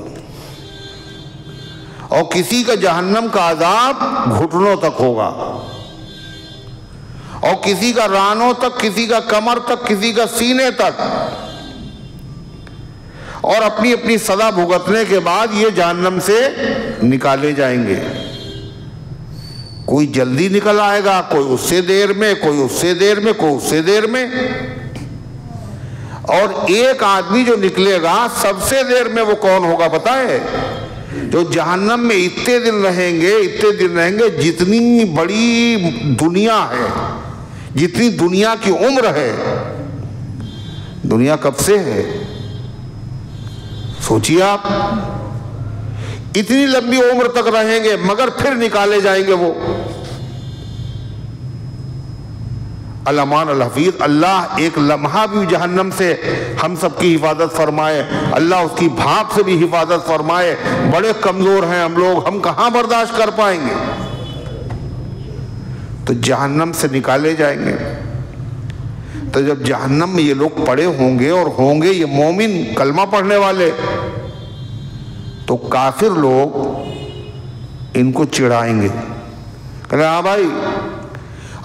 اور کسی کا جہنم کا عذاب گھٹنوں تک ہوگا، اور کسی کا رانوں تک، کسی کا کمر تک، کسی کا سینے تک، اور اپنی اپنی سزا بھگتنے کے بعد یہ جہنم سے نکالے جائیں گے۔ کوئی جلدی نکل آئے گا، کوئی اس سے دیر میں، کوئی اس سے دیر میں، کوئی اس سے دیر میں، اور ایک آدمی جو نکلے گا سب سے دیر میں وہ کون ہوگا پتہ ہے؟ جو جہنم میں اتنے دن رہیں گے جتنی بڑی دنیا ہے، جتنی دنیا کی عمر ہے۔ دنیا کب سے ہے سوچیے آپ، اتنی لمبی عمر تک رہیں گے مگر پھر نکالے جائیں گے وہ۔ الامان الحفیظ، اللہ ایک لمحہ بھی جہنم سے ہم سب کی حفاظت فرمائے، اللہ اس کی بھاپ سے بھی حفاظت فرمائے۔ بڑے کمزور ہیں ہم لوگ، ہم کہاں برداشت کر پائیں گے؟ تو جہنم سے نکالے جائیں گے۔ تو جب جہنم میں یہ لوگ پڑے ہوں گے، اور ہوں گے یہ مومن کلمہ پڑھنے والے، تو کافر لوگ ان کو چڑھائیں گے، کہتے ہاں بھائی،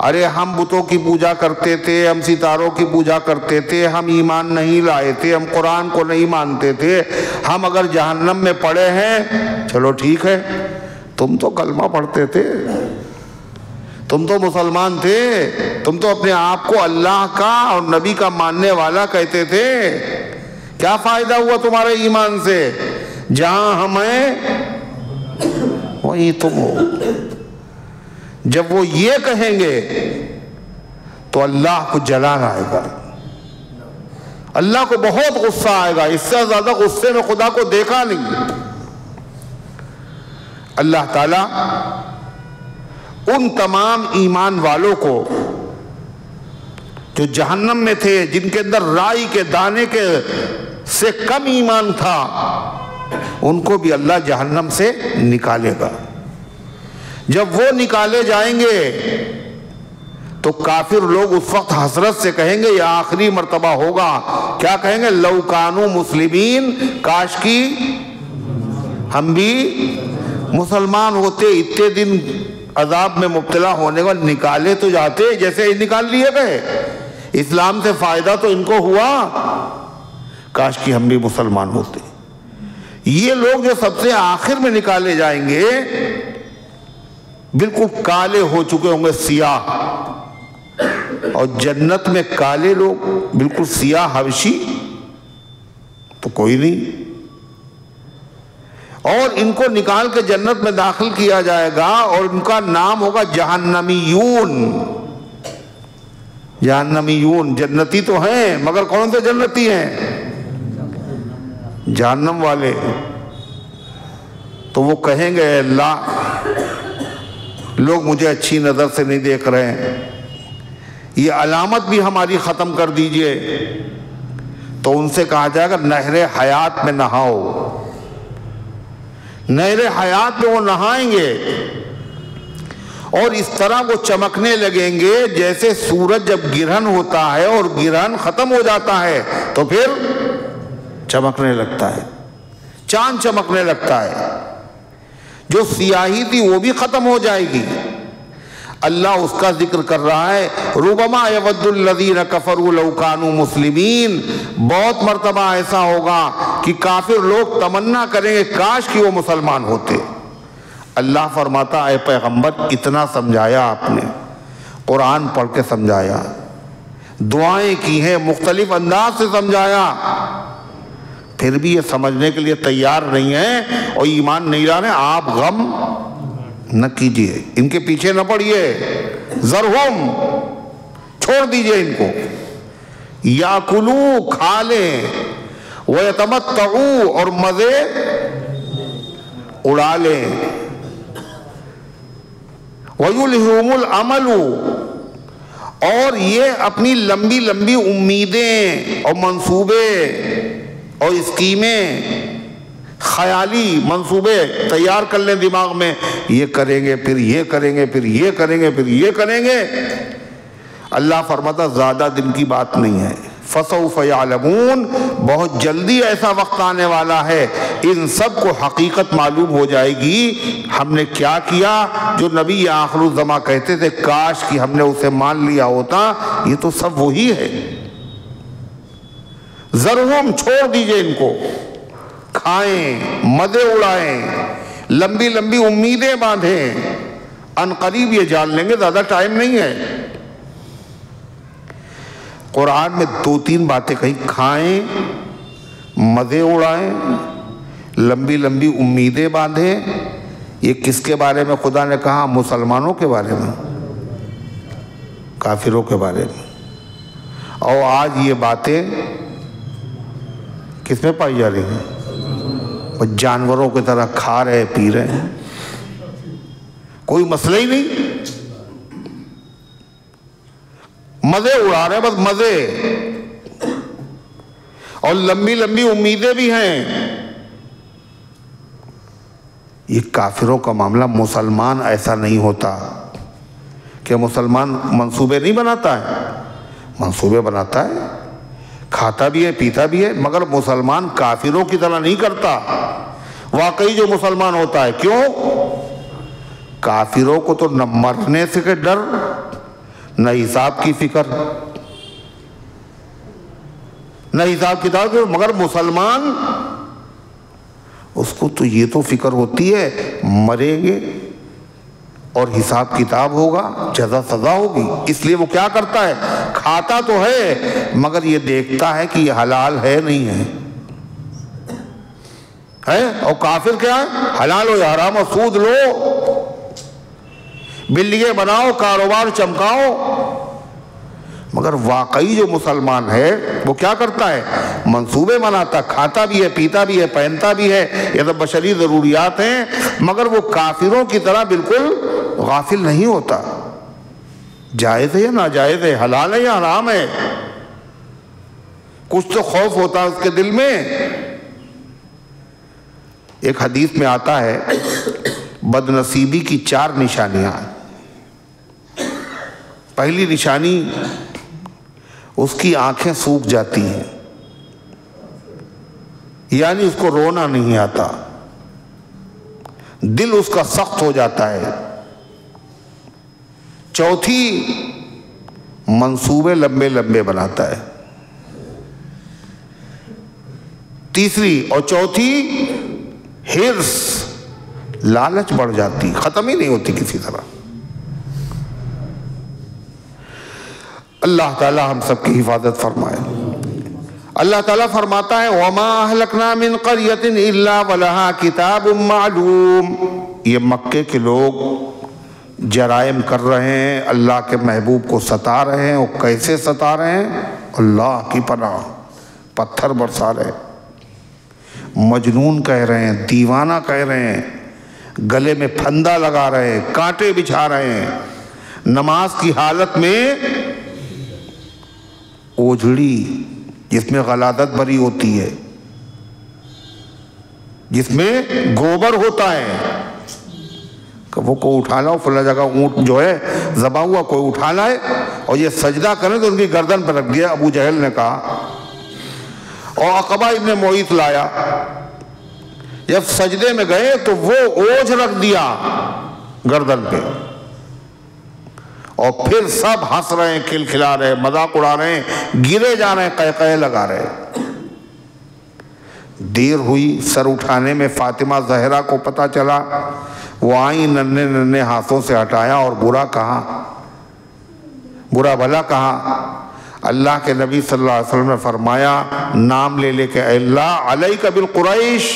ارے ہم بتوں کی پوجا کرتے تھے، ہم ستاروں کی پوجا کرتے تھے، ہم ایمان نہیں لائے تھے، ہم قرآن کو نہیں مانتے تھے، ہم اگر جہنم میں پڑے ہیں، چلو ٹھیک ہے، تم تو کلمہ پڑھتے تھے، تم تو مسلمان تھے، تم تو اپنے آپ کو اللہ کا اور نبی کا ماننے والا کہتے تھے، کیا فائدہ ہوا تمہارے ایمان سے؟ جہاں ہم ہیں وہیں تم ہو۔ جب وہ یہ کہیں گے تو اللہ کو جلال آئے گا، اللہ کو بہت غصہ آئے گا، اس سے زیادہ غصے میں خدا کو دیکھا نہیں۔ اللہ تعالیٰ ان تمام ایمان والوں کو جو جہنم میں تھے، جن کے اندر رائی کے دانے کے سے کم ایمان تھا، ان کو بھی اللہ جہنم سے نکالے گا۔ جب وہ نکالے جائیں گے تو کافر لوگ اس وقت حسرت سے کہیں گے، یہ آخری مرتبہ ہوگا، کیا کہیں گے؟ لو کانو مسلمین، کاش کی ہم بھی مسلمان ہوتے، اتنے دن عذاب میں مبتلا ہونے کا نکالے تو جاتے جیسے ہی نکال لیے گئے، اسلام سے فائدہ تو ان کو ہوا، کاش کی ہم بھی مسلمان ہوتے۔ یہ لوگ جو سب سے آخر میں نکالے جائیں گے بالکل کالے ہو چکے ہوں گے، سیاہ، اور جنت میں کالے لوگ بالکل سیاہ حبشی تو کوئی نہیں، اور ان کو نکال کے جنت میں داخل کیا جائے گا، اور ان کا نام ہوگا جہنمیون۔ جہنمیون، جنتی تو ہیں مگر کون سے جنتی ہیں؟ جہنم والے۔ تو وہ کہیں گے اللہ، لوگ مجھے اچھی نظر سے نہیں دیکھ رہے ہیں، یہ علامت بھی ہماری ختم کر دیجئے۔ تو ان سے کہا جائے گا نہر حیات میں نہاؤ۔ نہر حیات میں وہ نہائیں گے، اور اس طرح وہ چمکنے لگیں گے جیسے سورج جب گرہن ہوتا ہے اور گرہن ختم ہو جاتا ہے تو پھر چمکنے لگتا ہے، چاند چمکنے لگتا ہے، جو سیاہی تھی وہ بھی ختم ہو جائے گی۔ اللہ اس کا ذکر کر رہا ہے، ربما یود الذین کفروا لو کانوا مسلمین، بہت مرتبہ ایسا ہوگا کہ کافر لوگ تمنا کریں گے کاش کہ وہ مسلمان ہوتے۔ اللہ فرماتا اے پیغمبر اتنا سمجھایا آپ نے، قرآن پڑھ کے سمجھایا، دعائیں کی ہیں، مختلف انداز سے سمجھایا، پھر بھی یہ سمجھنے کے لیے تیار نہیں ہیں اور ایمان نہیں لانے۔ آپ غم نہ کیجئے، ان کے پیچھے نہ پڑیے، ذرہم، چھوڑ دیجئے ان کو، یاکلوا، کھا لیں، ویتمتعوا، اور مزے اڑا لیں، ویلہہم الامل، اور یہ اپنی لمبی لمبی امیدیں اور منصوبے اور اسکیمیں، خیالی منصوبے تیار کر لیں دماغ میں، یہ کریں گے، پھر یہ کریں گے، پھر یہ کریں گے، پھر یہ کریں گے۔ اللہ فرماتا زیادہ دن کی بات نہیں ہے، فسوف یعلمون، بہت جلدی ایسا وقت آنے والا ہے ان سب کو حقیقت معلوم ہو جائے گی ہم نے کیا کیا۔ جو نبی آخر الزماں کہتے تھے کاش کہ ہم نے اسے مان لیا ہوتا، یہ تو سب وہی ہے۔ ذرہم، چھوڑ دیجئے ان کو، کھائیں، مزے اڑائیں، لمبی لمبی امیدیں باندھیں، ان قریب یہ جان لیں گے، زیادہ ٹائم نہیں ہے۔ قرآن میں 2-3 باتیں کہیں، کھائیں، مزے اڑائیں، لمبی لمبی امیدیں باندھیں۔ یہ کس کے بارے میں خدا نے کہا؟ مسلمانوں کے بارے میں، کافروں کے بارے میں۔ اور آج یہ باتیں کس میں پائی جا رہی ہیں؟ جانوروں کی طرح کھا رہے پی رہے ہیں، کوئی مسئلہ ہی نہیں، مزے اڑا رہے ہیں، بس مزے، اور لمبی لمبی امیدیں بھی ہیں۔ یہ کافروں کا معاملہ۔ مسلمان ایسا نہیں ہوتا کہ مسلمان منصوبے نہیں بناتا ہے، منصوبے بناتا ہے، کھاتا بھی ہے پیتا بھی ہے، مگر مسلمان کافروں کی طرح نہیں کرتا۔ واقعی جو مسلمان ہوتا ہے، کیوں؟ کافروں کو تو نہ مرنے سے کہ ڈر، نہ حساب کی فکر، نہ حساب کتاب کی، مگر مسلمان اس کو تو یہ تو فکر ہوتی ہے مریں گے اور حساب کتاب ہوگا، جزا سزا ہوگی۔ اس لیے وہ کیا کرتا ہے؟ کھاتا تو ہے مگر یہ دیکھتا ہے کہ یہ حلال ہے نہیں ہے، اور کافر کیا ہے؟ حلال ہو یا حرام ہو، سود لو، بلڈنگیں بناؤ، کاروبار چمکاؤ۔ مگر واقعی جو مسلمان ہے وہ کیا کرتا ہے؟ منصوبے بناتا، کھاتا بھی ہے پیتا بھی ہے پہنتا بھی ہے، یہ تو بشری ضروریات ہیں، مگر وہ کافروں کی طرح بالکل غافل نہیں ہوتا۔ جائز ہے یا ناجائز ہے، حلال ہے یا حرام ہے، کچھ تو خوف ہوتا ہے اس کے دل میں۔ ایک حدیث میں آتا ہے بد نصیبی کی 4 نشانیاں۔ پہلی نشانی، اس کی آنکھیں سوکھ جاتی ہیں، یعنی اس کو رونا نہیں آتا، دل اس کا سخت ہو جاتا ہے۔ چوتھی، منصوبے لمبے لمبے بناتا ہے۔ تیسری اور چوتھی، حرص، لالچ بڑھ جاتی، ختم ہی نہیں ہوتی کسی طرح۔ اللہ تعالی ہم سب کی حفاظت فرمائے۔ اللہ تعالیٰ فرماتا ہے وَمَا أَهْلَكْنَا مِنْ قَرْيَةٍ إِلَّا وَلَهَا كِتَابٌ مَعْلُومٌ۔ یہ مکے کے لوگ جرائم کر رہے ہیں، اللہ کے محبوب کو ستا رہے ہیں، اور کیسے ستا رہے ہیں؟ اللہ کی پناہ، پتھر برسا رہے ہیں، مجنون کہہ رہے ہیں، دیوانہ کہہ رہے ہیں، گلے میں پھندا لگا رہے ہیں، کانٹے بچھا رہے ہیں، نماز کی حالت میں اوجھڑی جس میں غلادت بری ہوتی ہے، جس میں گوبر ہوتا ہے، کہ وہ کوئی اٹھا لاؤ، فلاں جگہ اونٹ جو ہے ذبح ہوا، کوئی اٹھا لائے اور یہ سجدہ کریں تو ان کی گردن پر رکھ دیا، ابو جہل نے کہا۔ اور عقبہ ابن معیط لایا، جب سجدے میں گئے تو وہ اوجھ رکھ دیا گردن پہ، اور پھر سب ہنس رہے ہیں، کھلکھلا رہے ہیں، مذاق اڑا رہے ہیں، گرے جا رہے ہیں، قہقہے لگا رہے ہیں۔ دیر ہوئی سر اٹھانے میں، فاطمہ زہرا کو پتہ چلا، وہ آئیں، ننھے ننھے ہاتھوں سے ہٹایا اور برا کہا، برا بھلا کہا۔ اللہ کے نبی صلی اللہ علیہ وسلم نے فرمایا، نام لے لے کہ اے اللہ علیک بالقریش،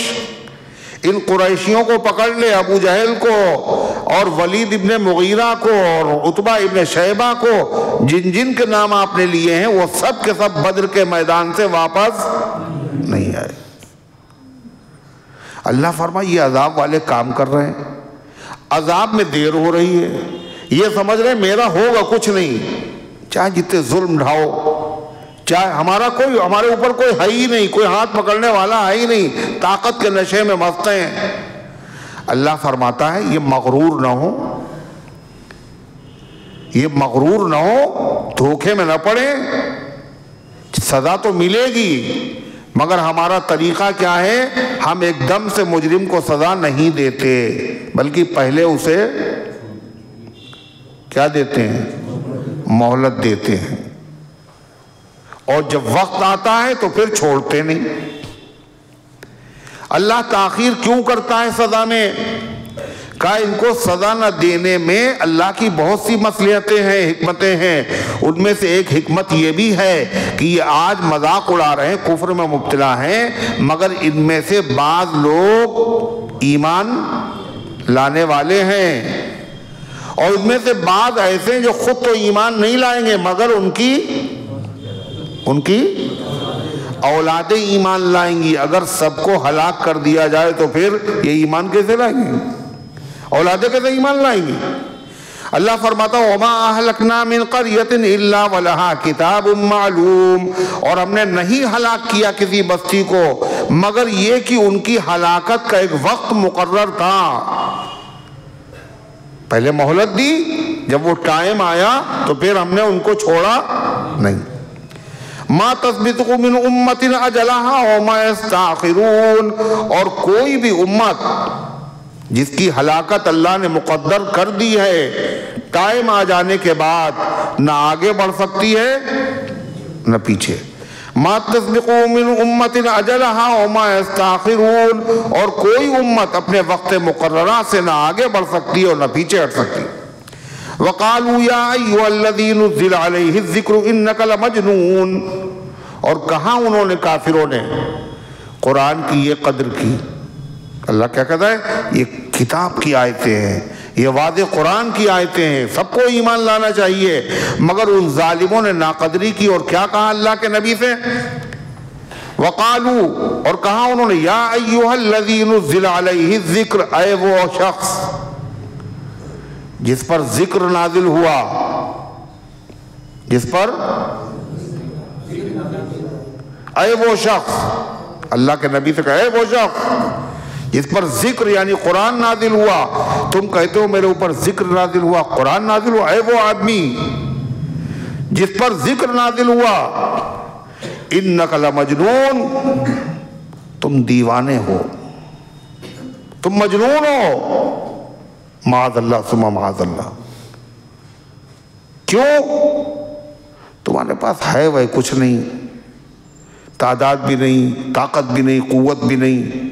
ان قریشیوں کو پکڑ لے، ابو جہل کو اور ولید ابن مغیرہ کو اور عتبہ ابن شیبہ کو، جن جن کے نام آپ نے لیے ہیں وہ سب کے سب بدر کے میدان سے واپس نہیں آئے۔ اللہ فرمائے یہ عذاب والے کام کر رہے ہیں، عذاب میں دیر ہو رہی ہے، یہ سمجھ رہے ہیں میرا ہوگا کچھ نہیں، چاہے جتنے ظلم ڈھاؤ، چاہے ہمارے اوپر کوئی ہے ہی نہیں، کوئی ہاتھ پکڑنے والا ہے ہی نہیں، طاقت کے نشے میں مست ہیں۔ اللہ فرماتا ہے یہ مغرور نہ ہو، یہ مغرور نہ ہو، دھوکے میں نہ پڑے، سزا تو ملے گی، مگر ہمارا طریقہ کیا ہے؟ ہم ایک دم سے مجرم کو سزا نہیں دیتے، بلکہ پہلے اسے کیا دیتے ہیں؟ مہلت دیتے ہیں، اور جب وقت آتا ہے تو پھر چھوڑتے نہیں۔ اللہ تاخیر کیوں کرتا ہے سزا میں؟ کہا ان کو سزا نہ دینے میں اللہ کی بہت سی مصلحتیں ہیں، حکمتیں ہیں۔ ان میں سے ایک حکمت یہ بھی ہے کہ یہ آج مذاق اڑا رہے ہیں، کفر میں مبتلا ہیں، مگر ان میں سے بعض لوگ ایمان لانے والے ہیں، اور ان میں سے بعض ایسے ہیں جو خود تو ایمان نہیں لائیں گے، مگر ان کی اولادیں ایمان لائیں گی۔ اگر سب کو ہلاک کر دیا جائے تو پھر یہ ایمان کیسے لائیں گے؟ اولادیں کیسے ایمان لائیں گی؟ اللہ فرماتا وَمَا أَهْلَكْنَا مِنْ قَرْيَةٍ إِلَّا وَلَهَا كِتَابٌ مَعْلُوم، اور ہم نے نہیں ہلاک کیا کسی بستی کو مگر یہ کہ ان کی ہلاکت کا ایک وقت مقرر تھا۔ پہلے مہلت دی، جب وہ ٹائم آیا تو پھر ہم نے ان کو چھوڑا نہیں۔ مَا تَسْبِقُ مِنْ أُمَّةٍ أَجَلَهَا وَمَا يَسْتَأْخِرُونَ، اور کوئی بھی امت جس کی ہلاکت اللہ نے مقدر کر دی ہے، ٹائم آ جانے کے بعد نہ آگے بڑھ سکتی ہے نہ پیچھے۔ مَا تَسْبِقُ مِنْ أُمَّةٍ أَجَلَهَا وَمَا يَسْتَأْخِرُونَ، اور کوئی امت اپنے وقت مقررہ سے نہ آگے بڑھ سکتی اور نہ پیچھے ہٹ سکتی۔ وَقَالُوا يَا أَيُّهَا الَّذِي نُزِّلَ عَلَيْهِ الذِّكْرُ إِنَّكَ لَمَجْنُونَ، اور کہاں انہوں نے کافروں نے قرآن کی یہ قدر کی۔ اللہ کیا کہتا ہے؟ یہ کتاب کی آیتیں ہیں، یہ واضح قرآن کی آیتیں ہیں، سب کو ایمان لانا چاہیے، مگر ان ظالموں نے ناقدری کی۔ اور کیا کہا اللہ کے نبی سے؟ وَقَالُوا، اور کہا انہوں نے یا ایھا الذی نزل علیہ الذکر، اے وہ شخص جس پر ذکر نازل ہوا، جس پر اے وہ شخص، اللہ کے نبی سے کہا اے وہ شخص جس پر ذکر یعنی قرآن نازل ہوا۔ تم کہتے ہو میرے اوپر ذکر نازل ہوا، قرآن نازل ہوا، اے وہ آدمی جس پر ذکر نازل ہوا، انک لمجنون، تم دیوانے ہو، تم مجنون ہو، معاذ اللہ ثم معاذ اللہ۔ کیوں؟ تمہارے پاس ہے وہ کچھ نہیں، تعداد بھی نہیں، طاقت بھی نہیں، قوت بھی نہیں،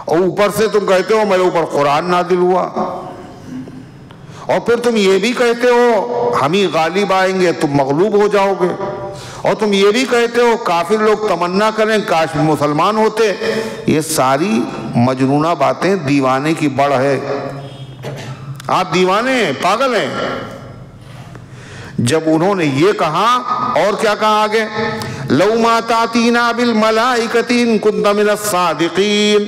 اور اوپر سے تم کہتے ہو میرے اوپر قرآن نازل ہوا، اور پھر تم یہ بھی کہتے ہو ہم ہی غالب آئیں گے، تم مغلوب ہو جاؤ گے، اور تم یہ بھی کہتے ہو کافر لوگ تمنا کریں کاش مسلمان ہوتے۔ یہ ساری مجنونہ باتیں دیوانے کی بڑھ ہے۔ آپ دیوانے ہیں، پاگل ہیں۔ جب انہوں نے یہ کہا، اور کیا کہا آگے؟ لَوْ مَا تَأْتِينَا بِالْمَلَائِكَةِ إِن كُنتَ مِنَ الصَّادِقِينَ،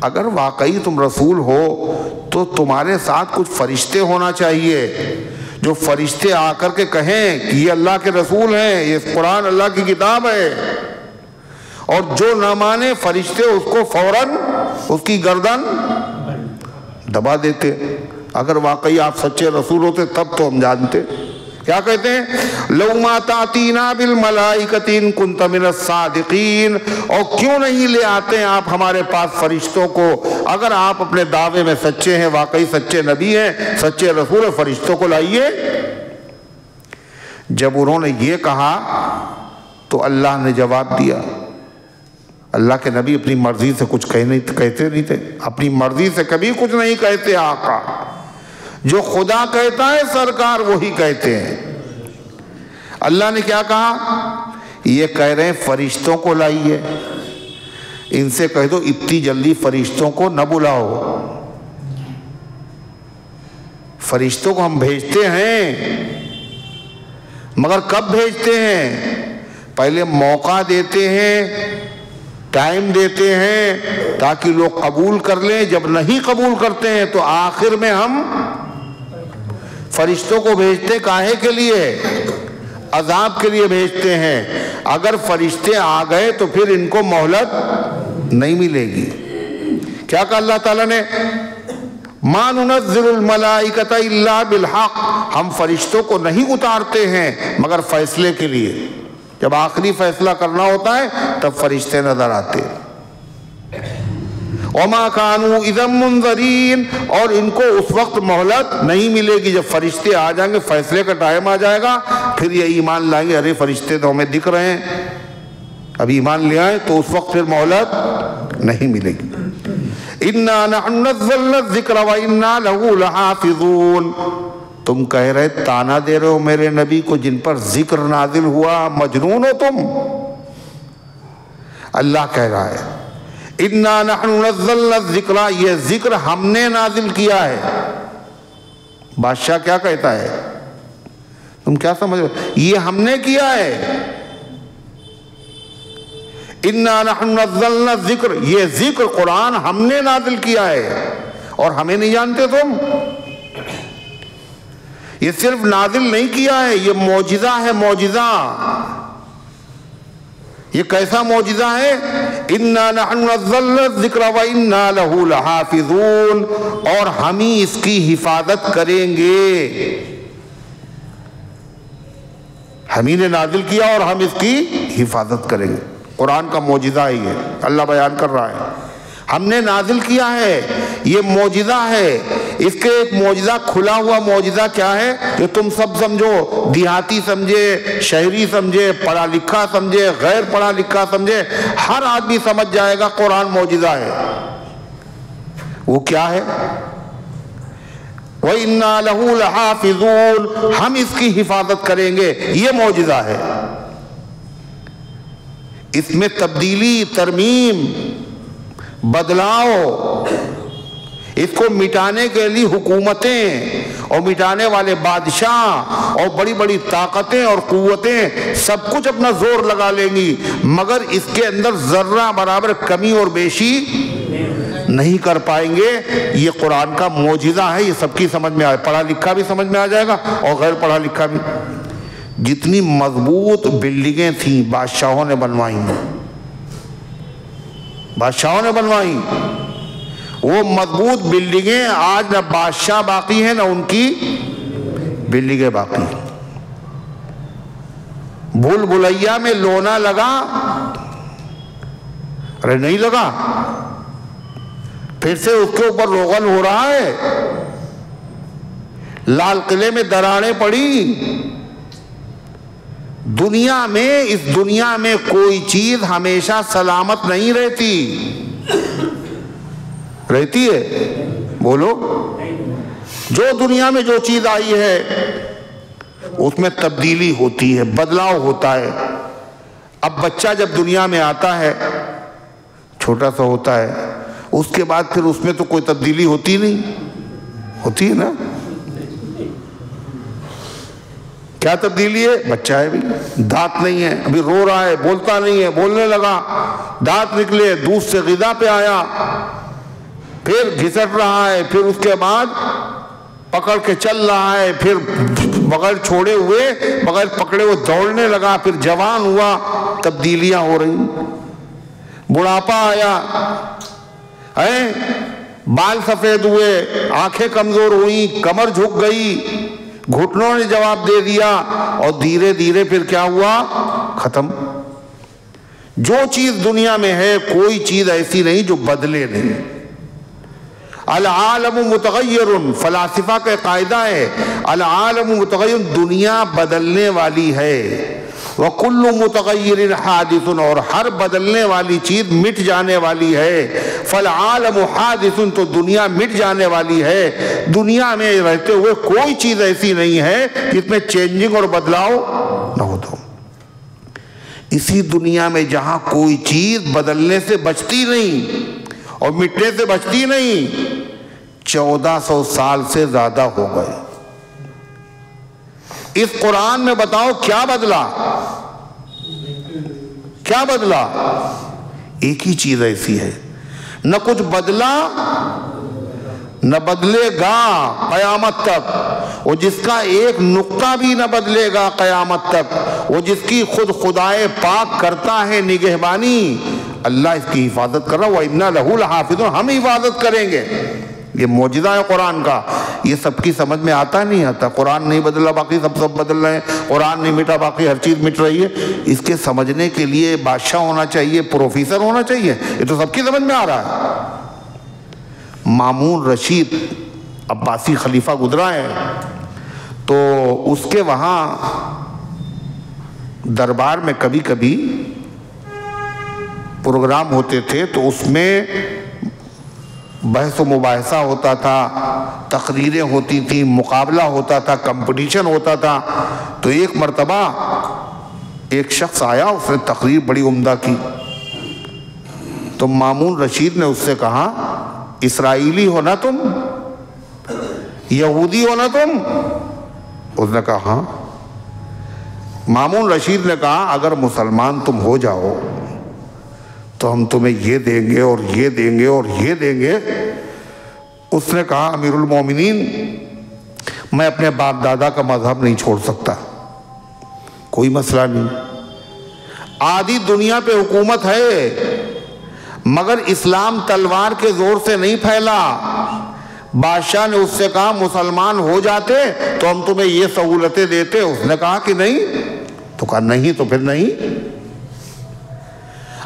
اگر واقعی تم رسول ہو تو تمہارے ساتھ کچھ فرشتے ہونا چاہیے، جو فرشتے آ کر کے کہیں کہ یہ اللہ کے رسول ہیں، یہ قرآن اللہ کی کتاب ہے، اور جو نہ مانے فرشتے اس کو فوراً اس کی گردن دبا دیتے۔ اگر واقعی آپ سچے رسول ہوتے تب تو ہم جانتے۔ کیا کہتے ہیں؟ لَوْ مَا تَأْتِينَا بِالْمَلَائِكَةِ إِن كُنتَ مِنَ الصَّادِقِينَ، اور کیوں نہیں لے آتے ہیں آپ ہمارے پاس فرشتوں کو اگر آپ اپنے دعوے میں سچے ہیں، واقعی سچے نبی ہیں، سچے رسول ہیں، فرشتوں کو لائیے۔ جب انہوں نے یہ کہا تو اللہ نے جواب دیا۔ اللہ کے نبی اپنی مرضی سے کچھ کہتے نہیں تھے، اپنی مرضی سے کبھی کچھ نہیں کہتے۔ آقا جو خدا کہتا ہے سرکار وہی کہتے ہیں۔ اللہ نے کیا کہا؟ یہ کہہ رہے ہیں فرشتوں کو لائیے، ان سے کہہ دو اتنی جلدی فرشتوں کو نہ بلاؤ۔ فرشتوں کو ہم بھیجتے ہیں، مگر کب بھیجتے ہیں؟ پہلے موقع دیتے ہیں، ٹائم دیتے ہیں تاکہ لوگ قبول کر لیں۔ جب نہیں قبول کرتے ہیں تو آخر میں ہم فرشتوں کو بھیجتے کاہے کے لیے؟ عذاب کے لیے بھیجتے ہیں۔ اگر فرشتے آ گئے تو پھر ان کو مہلت نہیں ملے گی۔ کیا کہا اللہ تعالیٰ نے؟ مَا نُنَزِّلُ الْمَلَائِكَةَ إِلَّا بِالْحَقِّ، ہم فرشتوں کو نہیں اتارتے ہیں مگر فیصلے کے لیے۔ جب آخری فیصلہ کرنا ہوتا ہے تب فرشتے نظر آتے ہیں۔ وَمَا كَانُوا إِذًا مُنذَرِينَ، اور ان کو اس وقت مہلت نہیں ملے گی جب فرشتے آ جائیں گے، فیصلے کا ٹائم آ جائے گا، پھر یہ ایمان لائیں گے، ارے فرشتے تو ہمیں دکھ رہے ہیں، اب ایمان لے آئیں تو اس وقت پھر مہلت نہیں ملے گی۔ إِنَّا نَحْنُ نَزَّلْنَا الذِّكْرَ وَإِنَّا لَهُ لَحَافِظُونَ، تم کہہ رہے تانا دے رہے ہو میرے نبی کو جن پر ذکر نازل ہوا، مجنون ہو تم؟ اللہ کہہ رہا ہے اِنَّا نَحْنُ نَزَّلْنَا الذِّكْرَ، یہ ذکر ہم نے نازل کیا ہے۔ بادشاہ کیا کہتا ہے؟ تم کیا سمجھ رہے ہو؟ یہ ہم نے کیا ہے۔ اِنَّا نَحْنُ نَزَّلْنَا الذِّكْرَ، یہ ذکر قرآن ہم نے نازل کیا ہے، اور ہمیں نہیں جانتے تم؟ یہ صرف نازل نہیں کیا ہے، یہ معجزہ ہے، معجزہ۔ یہ کیسا معجزہ ہے؟ اِنَّا نَحْنُ نَزَّلْنَا الذِّكْرَ وَإِنَّا لَهُ لَحَافِظُونَ، اور ہم ہی اس کی حفاظت کریں گے۔ ہم ہی نے نازل کیا اور ہم اس کی حفاظت کریں گے۔ قرآن کا معجزہ ہی ہے، اللہ بیان کر رہا ہے ہم نے نازل کیا ہے، یہ معجزہ ہے۔ اس کے ایک معجزہ، کھلا ہوا معجزہ کیا ہے جو تم سب سمجھو، دیہاتی سمجھے، شہری سمجھے، پڑھا لکھا سمجھے، غیر پڑھا لکھا سمجھے، ہر آدمی سمجھ جائے گا قرآن معجزہ ہے۔ وہ کیا ہے؟ وَإِنَّا لَهُ لَحَافِظُونَ، ہم اس کی حفاظت کریں گے، یہ معجزہ ہے۔ اس میں تبدیلی، ترمیم، بدلاؤ، اس کو مٹانے کے لیے حکومتیں اور مٹانے والے بادشاہ اور بڑی بڑی طاقتیں اور قوتیں سب کچھ اپنا زور لگا لیں گی، مگر اس کے اندر ذرہ برابر کمی اور بیشی نہیں کر پائیں گے۔ یہ قرآن کا معجزہ ہے، یہ سب کی سمجھ میں آئے، پڑھا لکھا بھی سمجھ میں آ جائے گا اور غیر پڑھا لکھا بھی۔ جتنی مضبوط بلڈنگیں تھیں بادشاہوں نے بنوائیں، بادشاہوں نے بنوائیں، وہ مضبوط بلڈنگیں آج نہ بادشاہ باقی ہیں نہ ان کی بلڈنگیں باقی۔ بھول بھلیا میں لونا لگا، ارے نہیں لگا، پھر سے اس کے اوپر روغن ہو رہا ہے۔ لال قلعے میں دراڑیں پڑی۔ دنیا میں، اس دنیا میں کوئی چیز ہمیشہ سلامت نہیں رہتی، رہتی ہے؟ بولو۔ جو دنیا میں جو چیز آئی ہے اس میں تبدیلی ہوتی ہے، بدلاؤ ہوتا ہے۔ اب بچہ جب دنیا میں آتا ہے چھوٹا سا ہوتا ہے، اس کے بعد پھر اس میں تو کوئی تبدیلی ہوتی نہیں، ہوتی ہے نا؟ کیا تبدیلی ہے؟ بچہ ہے بھی، دانت نہیں ہے، ابھی رو رہا ہے، بولتا نہیں ہے، بولنے لگا، دانت نکلے، دودھ سے غذا پہ آیا، پھر گھسٹ رہا ہے، پھر اس کے بعد پکڑ کے چل رہا ہے، پھر بغیر چھوڑے ہوئے، بغیر پکڑے ہوئے دوڑنے لگا، پھر جوان ہوا، تبدیلیاں ہو رہی۔ بڑھاپا آیا، بال سفید ہوئے، آنکھیں کمزور ہوئیں، کمر جھک گئی، گھٹنوں نے جواب دے دیا، اور دھیرے دھیرے پھر کیا ہوا؟ ختم۔ جو چیز دنیا میں ہے کوئی چیز ایسی نہیں جو بدلے نہیں۔ العالم متغیر، فلاسفہ کا قاعدہ ہے العالم متغیر، دنیا بدلنے والی ہے، وَكُلُّ مُتَغَيِّرٍ حَادِثٌ، اور ہر بدلنے والی چیز مٹ جانے والی ہے۔ فَالْعَالَمُ حَادِثٌ، تو دنیا مٹ جانے والی ہے۔ دنیا میں رہتے ہوئے کوئی چیز ایسی نہیں ہے جس میں چینجنگ اور بدلاؤ نہ ہو۔ تو اسی دنیا میں جہاں کوئی چیز بدلنے سے بچتی نہیں اور مٹنے سے بچتی نہیں، 1400 سال سے زیادہ ہو گئے۔ اس قرآن میں بتاؤ کیا بدلا؟ کیا بدلا؟ ایک ہی چیز ایسی ہے، نہ کچھ بدلا نہ بدلے گا قیامت تک، وہ جس کا ایک نقطہ بھی نہ بدلے گا قیامت تک، وہ جس کی خود خدائے پاک کرتا ہے نگہبانی، اللہ اس کی حفاظت کر رہا ہے۔ وَإِنَّا لَهُ لَحَافِظُونَ، ہم حفاظت کریں گے۔ یہ معجزہ ہے قرآن کا. یہ سب کی سمجھ میں آتا نہیں آتا. قرآن نہیں بدلا باقی سب بدل رہے ہیں, قرآن نہیں مٹا باقی ہر چیز مٹ رہی ہے. اس کے سمجھنے کے لیے بادشاہ ہونا چاہیے, پروفیسر ہونا چاہیے. یہ تو سب کی سمجھ میں آ رہا ہے. مامون رشید عباسی خلیفہ گزرا ہے, تو اس کے وہاں دربار میں کبھی کبھی پروگرام ہوتے تھے, تو اس میں بحث و مباحثہ ہوتا تھا, تقریریں ہوتی تھیں, مقابلہ ہوتا تھا, کمپٹیشن ہوتا تھا. تو ایک مرتبہ ایک شخص آیا, اس نے تقریر بڑی عمدہ کی. تو مامون رشید نے اس سے کہا, اسرائیلی ہو نا تم, یہودی ہو نا تم؟ اس نے کہا ہاں. مامون رشید نے کہا, اگر مسلمان تم ہو جاؤ تو ہم تمہیں یہ دیں گے اور یہ دیں گے اور یہ دیں گے. اس نے کہا, امیر المومنین, میں اپنے باپ دادا کا مذہب نہیں چھوڑ سکتا, کوئی مسئلہ نہیں. آدھی دنیا پہ حکومت ہے, مگر اسلام تلوار کے زور سے نہیں پھیلا. بادشاہ نے اس سے کہا, مسلمان ہو جاتے تو ہم تمہیں یہ سہولتیں دیتے. اس نے کہا کہ نہیں. تو کہا نہیں تو پھر نہیں.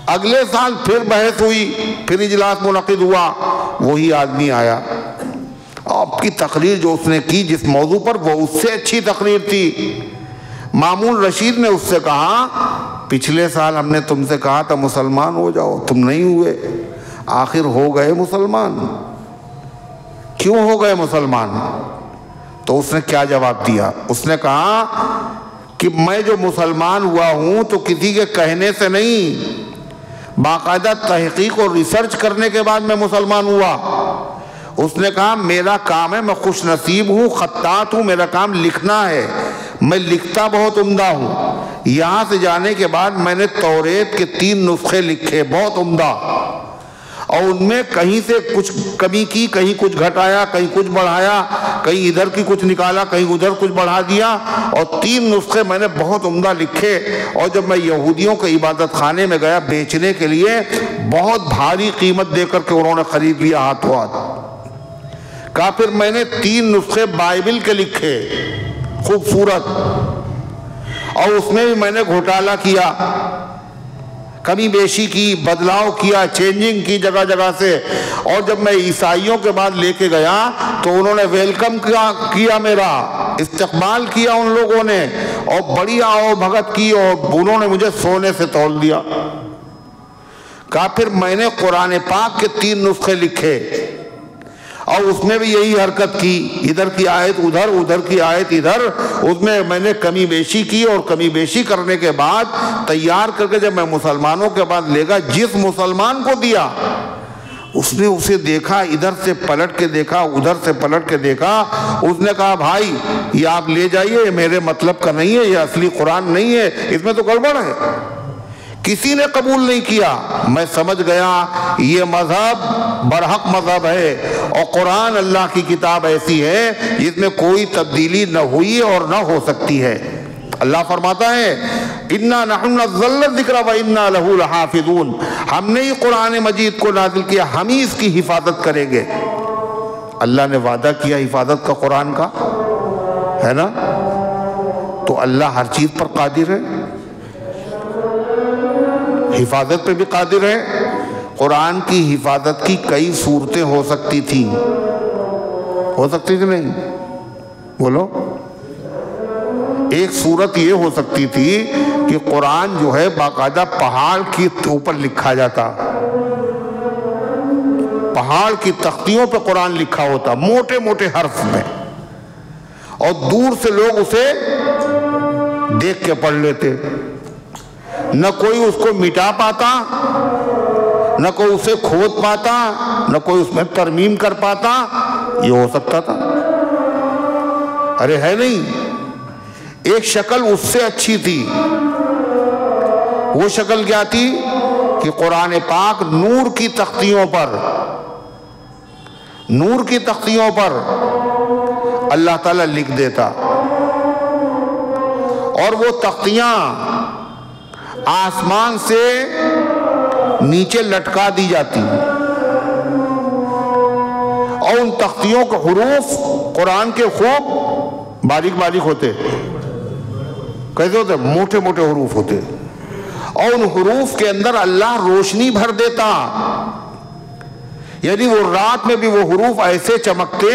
اگلے سال پھر بحث ہوئی, پھر اجلاس منعقد ہوا, وہی آدمی آیا. آپ کی تقریر جو اس نے کی جس موضوع پر, وہ اس سے اچھی تقریر تھی. مامون رشید نے اس سے کہا, پچھلے سال ہم نے تم سے کہا تھا مسلمان ہو جاؤ, تم نہیں ہوئے, آخر ہو گئے مسلمان. کیوں ہو گئے مسلمان؟ تو اس نے کیا جواب دیا؟ اس نے کہا کہ میں جو مسلمان ہوا ہوں تو کسی کے کہنے سے نہیں, باقاعدہ تحقیق اور ریسرچ کرنے کے بعد میں مسلمان ہوا. اس نے کہا, میرا کام ہے, میں خوش نصیب ہوں, خطاط ہوں, میرا کام لکھنا ہے, میں لکھتا بہت عمدہ ہوں. یہاں سے جانے کے بعد میں نے توریت کے 3 نسخے لکھے بہت عمدہ, اور ان میں کہیں سے کچھ کمی کی, کہیں کچھ گھٹایا, کہیں کچھ بڑھایا, کہیں ادھر کی کچھ نکالا, کہیں ادھر کچھ بڑھا دیا, اور 3 نسخے میں نے بہت عمدہ لکھے. اور جب میں یہودیوں کے عبادت خانے میں گیا بیچنے کے لیے, بہت بھاری قیمت دے کر کے انہوں نے خرید لیا ہاتھوں ہاتھ. کہا پھر میں نے 3 نسخے بائبل کے لکھے خوبصورت, اور اس میں بھی میں نے گھوٹالہ کیا, کمی بیشی کی, بدلاؤ کیا, چینجنگ کی جگہ جگہ سے. اور جب میں عیسائیوں کے بعد لے کے گیا تو انہوں نے ویلکم کیا, میرا استقبال کیا ان لوگوں نے, اور بڑی آؤ بھگت کی, اور انہوں نے مجھے سونے سے تول دیا. کہا پھر میں نے قرآن پاک کے 3 نسخے لکھے, اور اس میں بھی یہی حرکت کی, ادھر کی آیت ادھر, ادھر کی آیت ادھر. اس میں نے کمی بیشی کی, اور کمی بیشی کرنے کے بعد تیار کر کے جب میں مسلمانوں کے بعد لے گا, جس مسلمان کو دیا اس نے اسے دیکھا, ادھر سے پلٹ کے دیکھا, ادھر سے پلٹ کے دیکھا. اس نے کہا, بھائی یہ آپ لے جائیے, یہ میرے مطلب کا نہیں ہے, یہ اصلی قرآن نہیں ہے, اس میں تو گڑبڑ ہے. کسی نے قبول نہیں کیا. میں سمجھ گیا یہ مذہب برحق مذہب ہے, اور قرآن اللہ کی کتاب ایسی ہے جس میں کوئی تبدیلی نہ ہوئی اور نہ ہو سکتی ہے. اللہ فرماتا ہے, اِنَّا نَحْنُ نَزَّلْنَا الذِّكْرَ وَإِنَّا لَهُ لَحَافِظُونَ, ہم نے یہ قرآن مجید کو نازل کیا, ہم ہی اس کی حفاظت کریں گے. اللہ نے وعدہ کیا حفاظت کا قرآن کا, ہے نا؟ تو اللہ ہر چیز پر قادر ہے, حفاظت پہ بھی قادر ہے. قرآن کی حفاظت کی کئی صورتیں ہو سکتی تھیں, ہو سکتی تھی نہیں؟ بولو. ایک صورت یہ ہو سکتی تھی کہ قرآن جو ہے باقاعدہ پہاڑ کے اوپر لکھا جاتا, پہاڑ کی تختیوں پہ قرآن لکھا ہوتا موٹے موٹے حرف میں, اور دور سے لوگ اسے دیکھ کے پڑھ لیتے. نہ کوئی اس کو مٹا پاتا, نہ کوئی اسے کھود پاتا, نہ کوئی اس میں ترمیم کر پاتا. یہ ہو سکتا تھا. ارے ہے نہیں, ایک شکل اس سے اچھی تھی. وہ شکل کیا تھی کہ قرآن پاک نور کی تختیوں پر, نور کی تختیوں پر اللہ تعالیٰ لکھ دیتا, اور وہ تختیاں آسمان سے نیچے لٹکا دی جاتی, اور اور ان تختیوں کے حروف قرآن کے خوب باریک باریک ہوتے. کیسے ہوتے؟ موٹے موٹے حروف ہوتے. اور ان حروف کے اندر اللہ روشنی بھر دیتا، یعنی وہ رات میں بھی وہ حروف ایسے چمکتے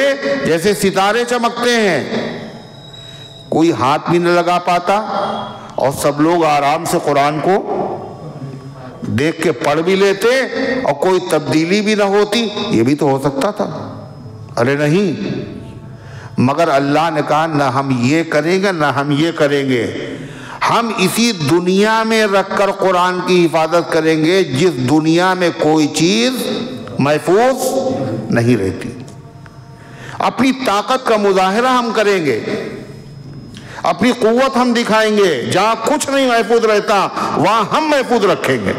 جیسے ستارے چمکتے ہیں. کوئی ہاتھ بھی نہ لگا پاتا اور سب لوگ آرام سے قرآن کو دیکھ کے پڑھ بھی لیتے اور کوئی تبدیلی بھی نہ ہوتی. یہ بھی تو ہو سکتا تھا. ارے نہیں، مگر اللہ نے کہا نہ ہم یہ کریں گے نہ ہم یہ کریں گے. ہم اسی دنیا میں رکھ کر قرآن کی حفاظت کریں گے جس دنیا میں کوئی چیز محفوظ نہیں رہتی. اپنی طاقت کا مظاہرہ ہم کریں گے، اپنی قوت ہم دکھائیں گے. جہاں کچھ نہیں محفوظ رہتا وہاں ہم محفوظ رکھیں گے.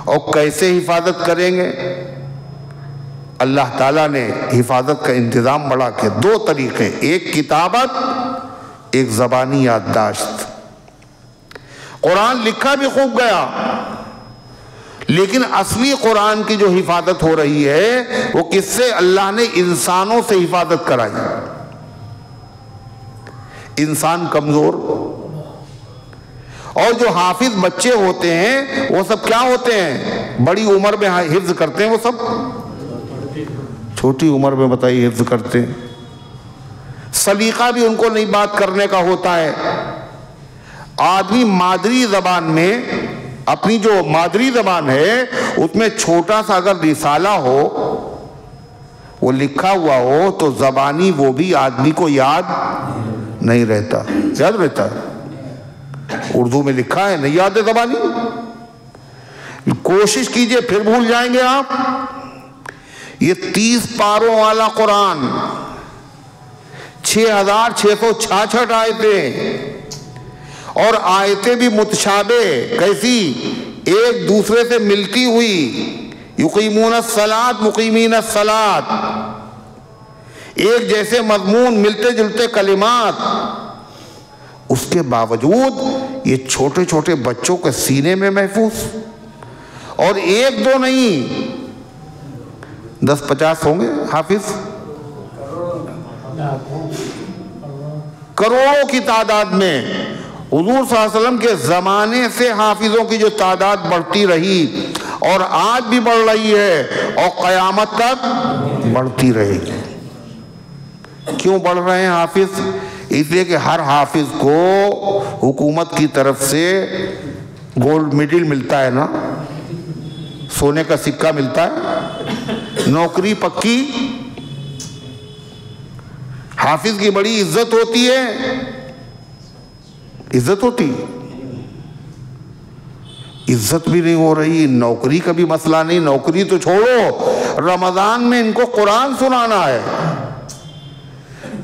اور کیسے حفاظت کریں گے؟ اللہ تعالیٰ نے حفاظت کا انتظام بڑھا کے دو طریقے، ایک کتابت، ایک زبانی یادداشت. قرآن لکھا بھی خوب گیا، لیکن اصلی قرآن کی جو حفاظت ہو رہی ہے وہ کس سے؟ اللہ نے انسانوں سے حفاظت کرائی. انسان کمزور، اور جو حافظ بچے ہوتے ہیں وہ سب کیا ہوتے ہیں؟ بڑی عمر میں حفظ کرتے ہیں. وہ سب چھوٹی عمر میں بتائیے حفظ کرتے ہیں. سلیقہ بھی ان کو نہیں بات کرنے کا ہوتا ہے. آدمی مادری زبان میں، اپنی جو مادری زبان ہے اس میں چھوٹا سا اگر رسالہ ہو، وہ لکھا ہوا ہو، تو زبانی وہ بھی آدمی کو یاد نہیں رہتا. یاد رہتا ہے؟ اردو میں لکھا ہے، نہیں یاد ہے زبانی. کوشش کیجئے پھر بھول جائیں گے آپ. یہ 30 پاروں والا قرآن، 6666 آیتیں، اور آیتیں بھی متشابہ. کیسی؟ ایک دوسرے سے ملتی ہوئی. یقیمون الصلاۃ مقیمین الصلاۃ، ایک جیسے مضمون، ملتے جلتے کلمات. اس کے باوجود یہ چھوٹے چھوٹے بچوں کے سینے میں محفوظ. اور ایک دو نہیں، 10-50 ہوں گے حافظ، کروڑوں کی تعداد میں. حضور صلی اللہ علیہ وسلم کے زمانے سے حافظوں کی جو تعداد بڑھتی رہی اور آج بھی بڑھ رہی ہے اور قیامت تک بڑھتی رہے گی. کیوں بڑھ رہے ہیں حافظ؟ اس لیے کہ ہر حافظ کو حکومت کی طرف سے گولڈ میڈل ملتا ہے نا، سونے کا سکہ ملتا ہے، نوکری پکی. حافظ کی بڑی عزت ہوتی ہے، عزت ہوتی. عزت بھی نہیں ہو رہی. نوکری کا بھی مسئلہ نہیں، نوکری تو چھوڑو، رمضان میں ان کو قرآن سنانا ہے.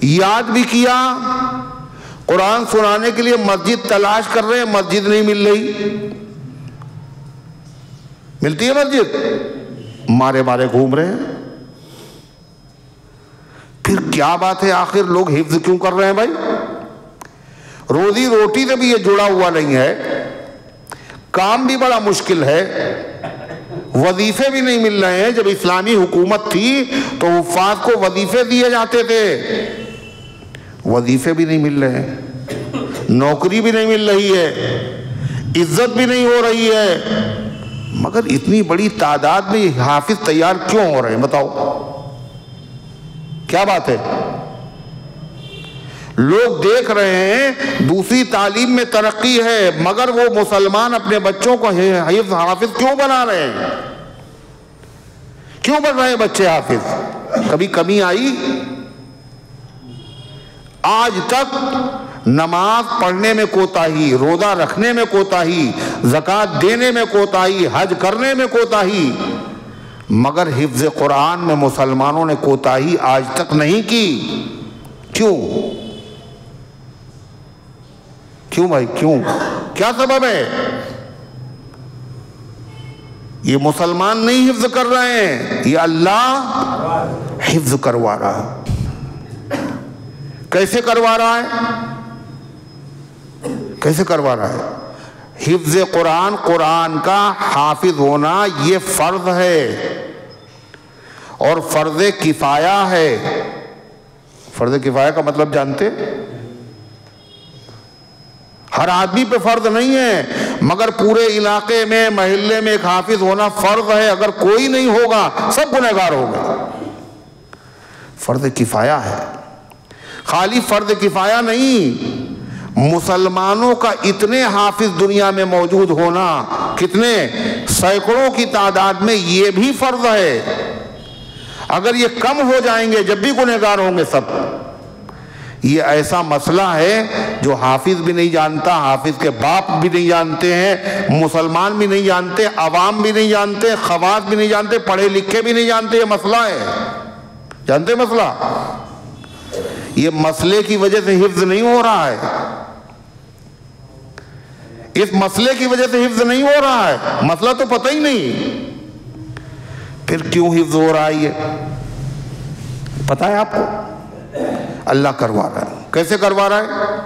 یاد بھی کیا، قرآن سنانے کے لیے مسجد تلاش کر رہے ہیں، مسجد نہیں مل رہی. ملتی ہے مسجد؟ مارے مارے گھوم رہے ہیں. پھر کیا بات ہے آخر لوگ حفظ کیوں کر رہے ہیں بھائی؟ روزی روٹی سے بھی یہ جڑا ہوا نہیں ہے، کام بھی بڑا مشکل ہے، وظیفے بھی نہیں مل رہے ہیں. جب اسلامی حکومت تھی تو حفاظ کو وظیفے دیے جاتے تھے، وظیفے بھی نہیں مل رہے ہیں، نوکری بھی نہیں مل رہی ہے، عزت بھی نہیں ہو رہی ہے. مگر اتنی بڑی تعداد میں حافظ تیار کیوں ہو رہے ہیں بتاؤ؟ کیا بات ہے؟ لوگ دیکھ رہے ہیں دوسری تعلیم میں ترقی ہے، مگر وہ مسلمان اپنے بچوں کو حافظ کیوں بنا رہے ہیں؟ کیوں بن رہے ہیں بچے حافظ؟ کبھی کمی آئی؟ آج تک نماز پڑھنے میں کوتاہی، روزہ رکھنے میں کوتاہی، زکوٰۃ دینے میں کوتاہی، حج کرنے میں کوتاہی، مگر حفظ قرآن میں مسلمانوں نے کوتاہی آج تک نہیں کی. کیوں؟ کیوں بھائی کیوں؟ کیا سبب ہے؟ یہ مسلمان نہیں حفظ کر رہے ہیں، یہ اللہ حفظ کروا رہا ہے. کیسے کروا رہا ہے؟ کیسے کروا رہا ہے؟ حفظ قرآن، قرآن کا حافظ ہونا یہ فرض ہے، اور فرض کفایہ ہے۔ فرض کفایہ کا مطلب جانتے؟ ہر آدمی پہ فرض نہیں ہے، مگر پورے علاقے میں محلے میں ایک حافظ ہونا فرض ہے۔ اگر کوئی نہیں ہوگا سب گنہگار ہو گئے۔ فرض کفایہ ہے، خالی فرض کفایہ نہیں، مسلمانوں کا اتنے حافظ دنیا میں موجود ہونا، کتنے سینکڑوں کی تعداد میں، یہ بھی فرض ہے۔ اگر یہ کم ہو جائیں گے جب بھی گنہگار ہوں گے سب۔ یہ ایسا مسئلہ ہے جو حافظ بھی نہیں جانتا، حافظ کے باپ بھی نہیں جانتے ہیں، مسلمان بھی نہیں جانتے، عوام بھی نہیں جانتے، خواص بھی نہیں جانتے، پڑھے لکھے بھی نہیں جانتے۔ یہ مسئلہ ہے، جانتے مسئلہ؟ یہ مسئلے کی وجہ سے حفظ نہیں ہو رہا ہے، اس مسئلے کی وجہ سے حفظ نہیں ہو رہا ہے، مسئلہ تو پتہ ہی نہیں، پھر کیوں حفظ ہو رہا ہے؟ یہ پتہ ہے آپ کو؟ اللہ کروا رہا ہے۔ کیسے کروا رہا ہے؟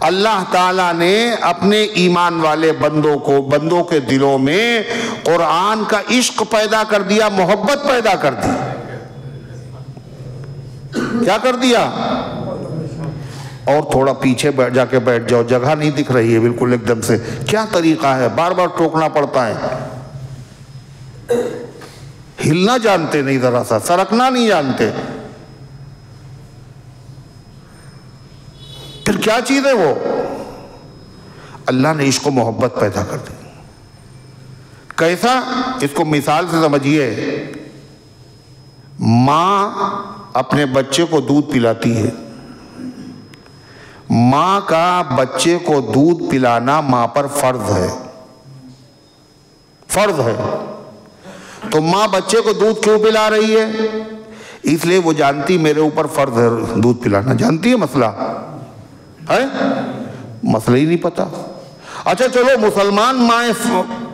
اللہ تعالیٰ نے اپنے ایمان والے بندوں کے دلوں میں قرآن کا عشق پیدا کر دیا، محبت پیدا کر دی۔ کیا کر دیا؟ اور تھوڑا پیچھے جا کے بیٹھ جاؤ، جگہ نہیں دکھ رہی ہے بالکل ایک دم سے۔ کیا طریقہ ہے؟ بار بار ٹوکنا پڑتا ہے۔ ہلنا جانتے نہیں، ذرا سا سرکنا نہیں جانتے۔ پھر کیا چیز ہے وہ؟ اللہ نے عشق و محبت پیدا کر دی۔ کیسا؟ اس کو مثال سے سمجھیے۔ ماں اپنے بچے کو دودھ پلاتی ہے، ماں کا بچے کو دودھ پلانا ماں پر فرض ہے، فرض ہے۔ تو ماں بچے کو دودھ کیوں پلا رہی ہے؟ اس لیے وہ جانتی میرے اوپر فرض ہے دودھ پلانا۔ جانتی ہے مسئلہ ہے؟ مسئلہ ہی نہیں پتا۔ اچھا چلو، مسلمان مائیں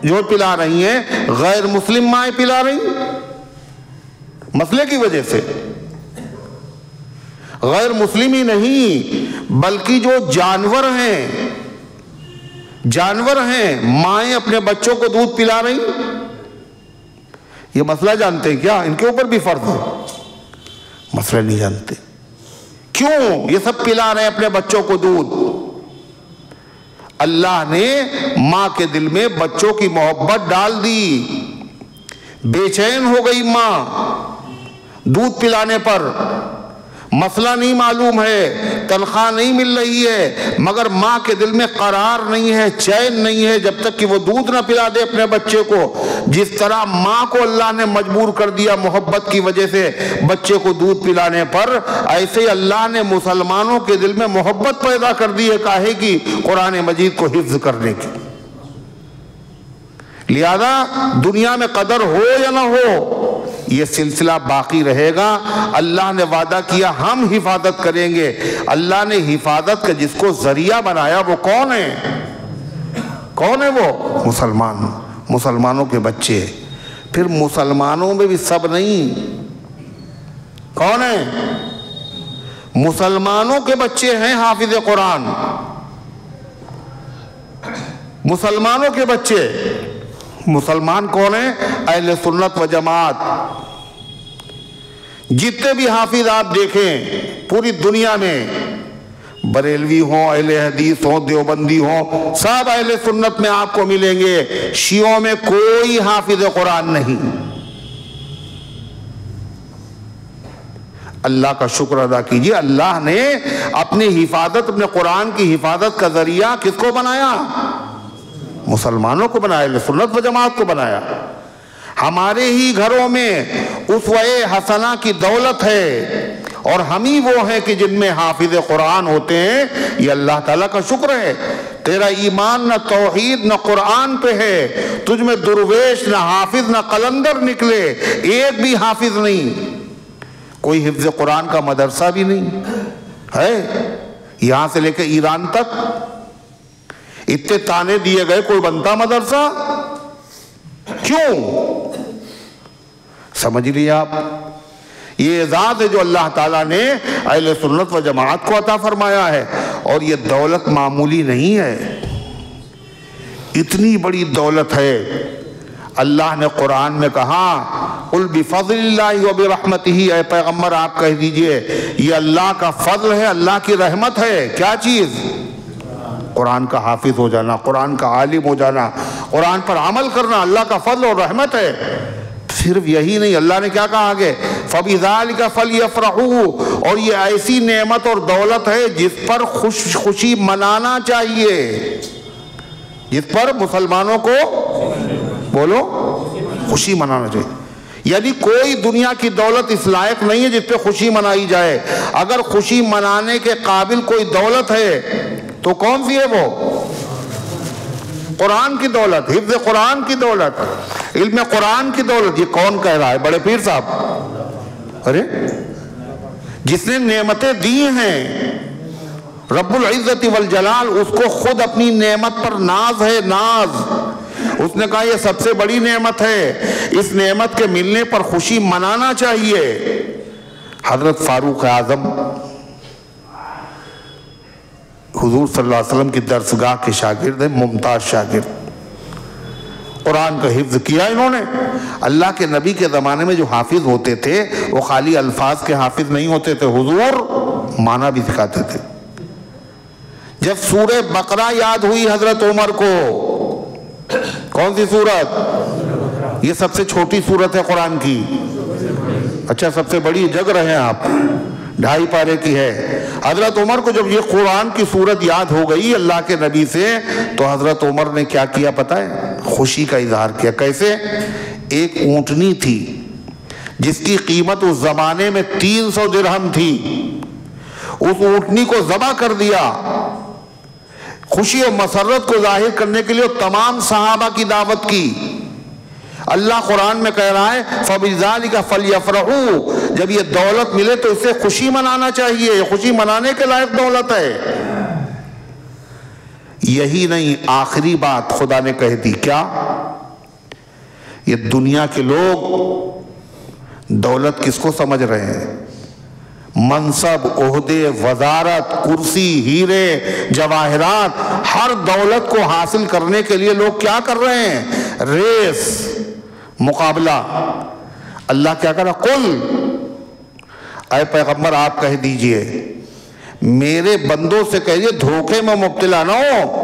جو پلا رہی ہیں، غیر مسلم مائیں پلا رہی ہیں مسئلے کی وجہ سے۔ غیر مسلم ہی نہیں بلکہ جو جانور ہیں مائیں اپنے بچوں کو دودھ پلا رہی ہیں۔ یہ مسئلہ جانتے ہیں کیا؟ ان کے اوپر بھی فرض ہے، مسئلہ نہیں جانتے۔ کیوں یہ سب پلا رہے ہیں اپنے بچوں کو دودھ؟ اللہ نے ماں کے دل میں بچوں کی محبت ڈال دی، بے چین ہو گئی ماں دودھ پلانے پر۔ مسئلہ نہیں معلوم ہے، تنخواہ نہیں مل رہی ہے، مگر ماں کے دل میں قرار نہیں ہے، چین نہیں ہے جب تک کہ وہ دودھ نہ پلا دے اپنے بچے کو۔ جس طرح ماں کو اللہ نے مجبور کر دیا محبت کی وجہ سے بچے کو دودھ پلانے پر، ایسے ہی اللہ نے مسلمانوں کے دل میں محبت پیدا کر دی ہے، کاہے کی؟ قرآن مجید کو حفظ کرنے کی۔ لہذا دنیا میں قدر ہو یا نہ ہو، یہ سلسلہ باقی رہے گا۔ اللہ نے وعدہ کیا ہم حفاظت کریں گے۔ اللہ نے حفاظت کا جس کو ذریعہ بنایا وہ کون ہے؟ کون ہے وہ؟ مسلمان، مسلمانوں کے بچے۔ پھر مسلمانوں میں بھی سب نہیں، کون ہے؟ مسلمانوں کے بچے ہیں حافظ قرآن، مسلمانوں کے بچے۔ مسلمان کون ہیں؟ اہل سنت و جماعت۔ جتنے بھی حافظ آپ دیکھیں پوری دنیا میں، بریلوی ہوں، اہل حدیث ہوں، دیوبندی ہوں، سب اہل سنت میں آپ کو ملیں گے۔ شیعوں میں کوئی حافظ قرآن نہیں۔ اللہ کا شکر ادا کیجئے، اللہ نے اپنی حفاظت، اپنے قرآن کی حفاظت کا ذریعہ کس کو بنایا؟ مسلمانوں کو بنایا، اہل سنت و جماعت کو بنایا۔ ہمارے ہی گھروں میں اسوہ حسنہ کی دولت ہے، اور ہم ہی وہ ہیں کہ جن میں حافظ قرآن ہوتے ہیں۔ یہ اللہ تعالیٰ کا شکر ہے۔ تیرا ایمان نہ توحید نہ قرآن پہ ہے، تجھ میں درویش نہ حافظ نہ قلندر نکلے، ایک بھی حافظ نہیں۔ کوئی حفظ قرآن کا مدرسہ بھی نہیں ہے، یہاں سے لے کے ایران تک اتنے تانے دیے گئے، کوئی بنتا مدرسہ؟ کیوں؟ سمجھ لیے آپ؟ یہ اعزاز ہے جو اللہ تعالیٰ نے اہل سنت و جماعت کو عطا فرمایا ہے، اور یہ دولت معمولی نہیں ہے، اتنی بڑی دولت ہے۔ اللہ نے قرآن میں کہا قل بفضل اللہ وبرحمتہ، اے پیغمبر آپ کہہ دیجئے یہ اللہ کا فضل ہے، اللہ کی رحمت ہے۔ کیا چیز؟ قرآن کا حافظ ہو جانا، قرآن کا عالم ہو جانا، قرآن پر عمل کرنا اللہ کا فضل اور رحمت ہے۔ صرف یہی نہیں، اللہ نے کیا کہا آگے؟ فَبِذَلِكَ فَلْيَفْرَحُوا، اور یہ ایسی نعمت اور دولت ہے جس پر خوشی منانا چاہیے، جس پر مسلمانوں کو بولو خوشی منانا چاہیے۔ یعنی کوئی دنیا کی دولت اس لائق نہیں ہے جس پہ خوشی منائی جائے۔ اگر خوشی منانے کے قابل کوئی دولت ہے تو کون سی ہے وہ؟ قرآن کی دولت، حفظ قرآن کی دولت، علم قرآن کی دولت۔ یہ کون کہہ رہا ہے؟ بڑے پیر صاحب۔ ارے جس نے نعمتیں دی ہیں، رب العزت والجلال، اس کو خود اپنی نعمت پر ناز ہے، ناز۔ اس نے کہا یہ سب سے بڑی نعمت ہے، اس نعمت کے ملنے پر خوشی منانا چاہیے۔ حضرت فاروق اعظم حضور صلی اللہ علیہ وسلم کی درسگاہ کے شاگرد ہیں، ممتاز شاگرد۔ قرآن کا حفظ کیا انہوں نے۔ اللہ کے نبی کے زمانے میں جو حافظ ہوتے تھے وہ خالی الفاظ کے حافظ نہیں ہوتے تھے، حضور معنی بھی سکھاتے تھے۔ جب سورہ بقرہ یاد ہوئی حضرت عمر کو، کون سی سورت؟ یہ سب سے چھوٹی سورت ہے قرآن کی۔ اچھا سب سے بڑی جگ رہے ہیں آپ، 2.5 پارے کی ہے۔ حضرت عمر کو جب یہ قرآن کی سورت یاد ہو گئی اللہ کے نبی سے، تو حضرت عمر نے کیا کیا پتہ ہے؟ خوشی کا اظہار کیا۔ کیسے؟ ایک اونٹنی تھی جس کی قیمت اس زمانے میں 300 درہم تھی، اس اونٹنی کو ذبح کر دیا۔ خوشی اور مسرت کو ظاہر کرنے کے لیے تمام صحابہ کی دعوت کی۔ اللہ قرآن میں کہہ رہا ہے فَبِذَلِكَ فَلْيَفْرَحُوا، جب یہ دولت ملے تو اس سے خوشی منانا چاہیے، یہ خوشی منانے کے لائق دولت ہے۔ یہی نہیں، آخری بات خدا نے کہہ دی، کیا؟ یہ دنیا کے لوگ دولت کس کو سمجھ رہے ہیں؟ منصب، عہدے، وزارت، کرسی، ہیرے، جواہرات، ہر دولت کو حاصل کرنے کے لیے لوگ کیا کر رہے ہیں؟ ریس، مقابلہ۔ اللہ کیا کہہ رہا؟ قل، اے پیغمبر آپ کہہ دیجئے میرے بندوں سے کہیے دھوکے میں مبتلا نہ ہو۔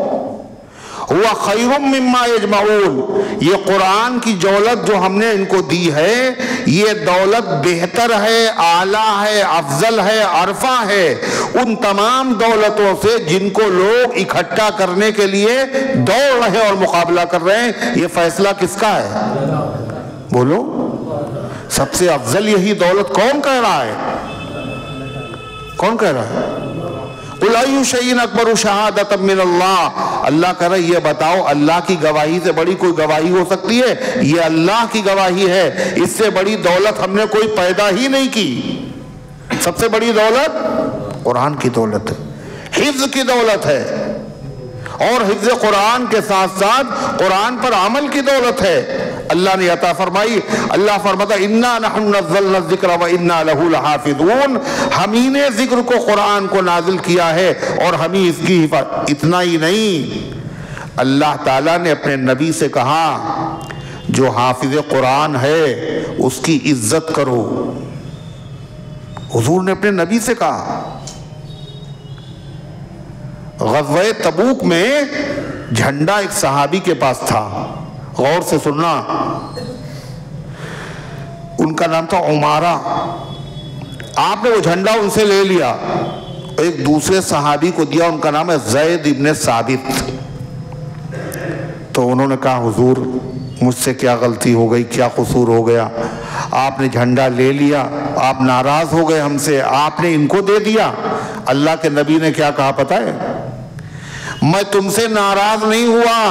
ہوا خیر مما یجمعون، یہ قرآن کی دولت جو ہم نے ان کو دی ہے، یہ دولت بہتر ہے، اعلیٰ ہے، افضل ہے، عرفہ ہے ان تمام دولتوں سے جن کو لوگ اکٹھا کرنے کے لیے دوڑ رہے اور مقابلہ کر رہے ہیں۔ یہ فیصلہ کس کا ہے؟ بولو، سب سے افضل یہی دولت کون کہہ رہا ہے؟ کون کہہ رہا ہے؟ قُلْ أَيُّ شَيْءٍ أَكْبَرُ شَهَادَةً مِّنَ اللَّهِ، اللہ کہہ رہا ہے یہ بتاؤ اللہ کی گواہی سے بڑی کوئی گواہی ہو سکتی ہے؟ یہ اللہ کی گواہی ہے، اس سے بڑی دولت ہم نے کوئی پیدا ہی نہیں کی۔ سب سے بڑی دولت قرآن کی دولت ہے، حفظ کی دولت ہے، اور حفظ قرآن کے ساتھ ساتھ قرآن پر عمل کی دولت ہے۔ اللہ نے عطا فرمائی، اللہ فرماتا اِنَّا نَحْنُ نَزَّلْنَا الذِّكْرَ وَإِنَّا لَهُ لَحَافِظُونَ، ہم ہی نے ذکر کو، قرآن کو نازل کیا ہے اور ہم ہی اس کی حفاظت۔ اتنا ہی نہیں، اللہ تعالیٰ نے اپنے نبی سے کہا جو حافظ قرآن ہے اس کی عزت کرو۔ حضور نے اپنے نبی سے کہا۔ غزوہ تبوک میں جھنڈا ایک صحابی کے پاس تھا، غور سے سننا، ان کا نام تھا عمارہ۔ آپ نے وہ جھنڈا ان سے لے لیا، ایک دوسرے صحابی کو دیا، ان کا نام ہے زید ابن ثابت۔ تو انہوں نے کہا حضور مجھ سے کیا غلطی ہو گئی، کیا قصور ہو گیا؟ آپ نے جھنڈا لے لیا، آپ ناراض ہو گئے ہم سے، آپ نے ان کو دے دیا۔ اللہ کے نبی نے کیا کہا پتہ ہے؟ میں تم سے ناراض نہیں ہوا،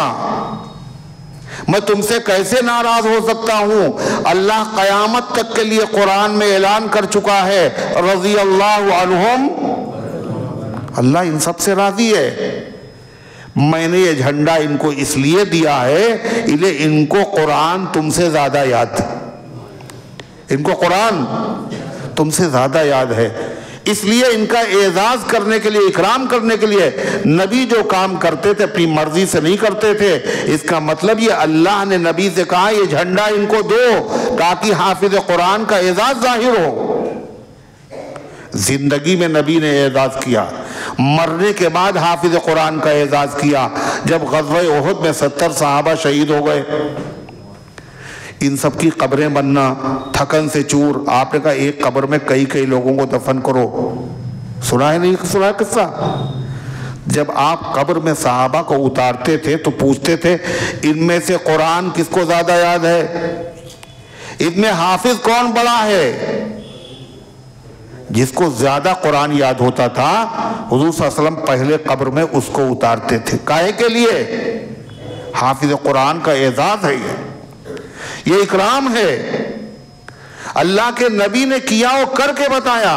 میں تم سے کیسے ناراض ہو سکتا ہوں؟ اللہ قیامت تک کے لیے قرآن میں اعلان کر چکا ہے رضی اللہ عنہم، اللہ ان سب سے راضی ہے۔ میں نے یہ جھنڈا ان کو اس لیے دیا ہے ان کو قرآن تم سے زیادہ یاد ہے، ان کو قرآن تم سے زیادہ یاد ہے، اس لیے ان کا اعزاز کرنے کے لیے، اکرام کرنے کے لیے نبی جو کام کرتے تھے اپنی مرضی سے نہیں کرتے تھے۔ اس کا مطلب یہ اللہ نے نبی سے کہا یہ جھنڈا ان کو دو تاکہ حافظ قرآن کا اعزاز ظاہر ہو۔ زندگی میں نبی نے اعزاز کیا، مرنے کے بعد حافظ قرآن کا اعزاز کیا۔ جب غزوہ احد میں 70 صحابہ شہید ہو گئے، ان سب کی قبریں بننا تھکن سے چور، آپ نے کہا ایک قبر میں کئی لوگوں کو دفن کرو۔ سنا ہے نہیں سنا ہے قصہ؟ جب آپ قبر میں صحابہ کو اتارتے تھے تو پوچھتے تھے ان میں سے قرآن کس کو زیادہ یاد ہے، ان میں حافظ کون بڑا ہے؟ جس کو زیادہ قرآن یاد ہوتا تھا حضور صلی اللہ علیہ وسلم پہلے قبر میں اس کو اتارتے تھے۔ کاہے کے لیے؟ حافظ قرآن کا اعزاز ہے، یہ اکرام ہے، اللہ کے نبی نے کیا اور کر کے بتایا،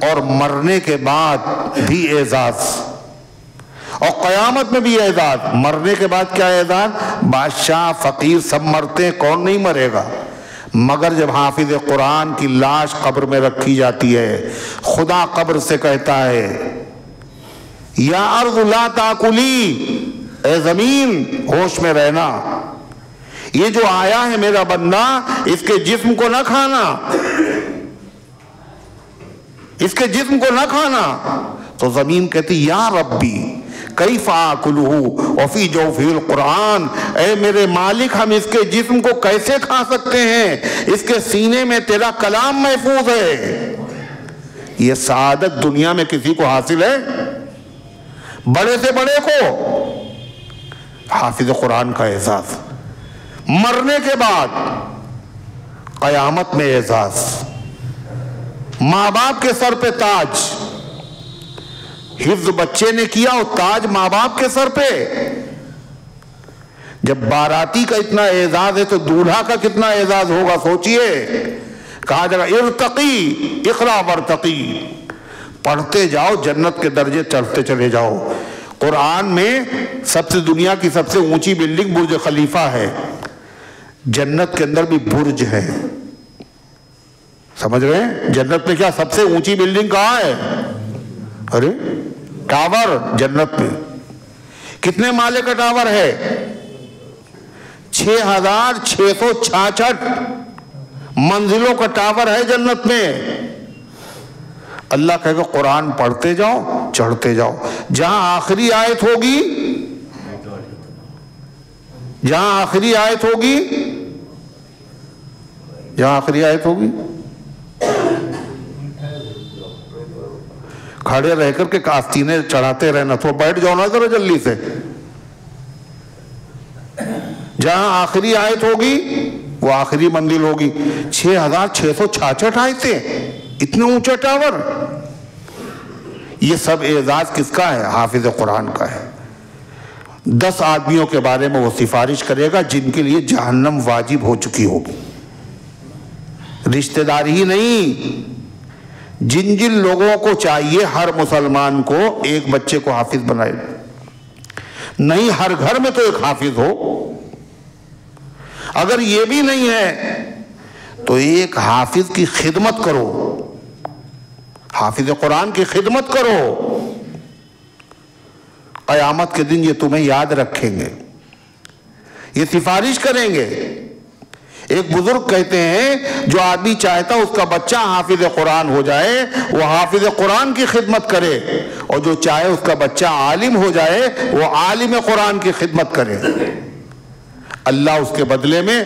اور مرنے کے بعد بھی اعزاز، اور قیامت میں بھی اعزاز۔ مرنے کے بعد کیا اعزاز؟ بادشاہ فقیر سب مرتے ہیں، کون نہیں مرے گا؟ مگر جب حافظ قرآن کی لاش قبر میں رکھی جاتی ہے، خدا قبر سے کہتا ہے یا ارض لا تاکلی، اے زمین ہوش میں رہنا، یہ جو آیا ہے میرا بندہ اس کے جسم کو نہ کھانا، اس کے جسم کو نہ کھانا۔ تو زمین کہتی یا ربی کیف آکلہ وفی جوفہ القرآن، اے میرے مالک ہم اس کے جسم کو کیسے کھا سکتے ہیں، اس کے سینے میں تیرا کلام محفوظ ہے۔ یہ سعادت دنیا میں کسی کو حاصل ہے؟ بڑے سے بڑے کو حافظ قرآن کا اعزاز، مرنے کے بعد قیامت میں اعزاز، ماں باپ کے سر پہ تاج، حفظ بچے نے کیا اور تاج ماں باپ کے سر پہ۔ جب باراتی کا اتنا اعزاز ہے تو دولہا کا کتنا اعزاز ہوگا سوچئے۔ کہا جائے گا ارتقی اقرا ورتقی، پڑھتے جاؤ جنت کے درجے چڑھتے چلے جاؤ۔ قرآن میں سب سے دنیا کی سب سے اونچی بلڈنگ برج خلیفہ ہے، جنت کے اندر بھی برج ہے، سمجھ رہے ہیں؟ جنت میں کیا سب سے اونچی بلڈنگ کہاں ہے؟ ارے ٹاور جنت میں کتنے مالے کا ٹاور ہے؟ 6666 منزلوں کا ٹاور ہے جنت میں۔ اللہ کہے گا قرآن پڑھتے جاؤ چڑھتے جاؤ، جہاں آخری آیت ہوگی، جہاں آخری آیت ہوگی، جہاں آخری آیت ہوگی کھڑے رہ کر کے آستینے چڑھاتے رہنا، تو بیٹھ جاؤ نا ذرا جلدی سے۔ جہاں آخری آیت ہوگی وہ آخری منزل ہوگی۔ 6666 آیتیں، اتنے اونچا ٹاور۔ یہ سب اعزاز کس کا ہے؟ حافظ قرآن کا ہے۔ 10 آدمیوں کے بارے میں وہ سفارش کرے گا جن کے لیے جہنم واجب ہو چکی ہوگی، رشتہ دار ہی نہیں، جن لوگوں کو چاہیے ہر مسلمان کو ایک بچے کو حافظ بنائے، نہیں ہر گھر میں تو ایک حافظ ہو۔ اگر یہ بھی نہیں ہے تو ایک حافظ کی خدمت کرو، حافظ قرآن کی خدمت کرو، قیامت کے دن یہ تمہیں یاد رکھیں گے، یہ سفارش کریں گے۔ ایک بزرگ کہتے ہیں جو آدمی چاہتا اس کا بچہ حافظ قرآن ہو جائے وہ حافظ قرآن کی خدمت کرے، اور جو چاہے اس کا بچہ عالم ہو جائے وہ عالم قرآن کی خدمت کرے۔ اللہ اس کے بدلے میں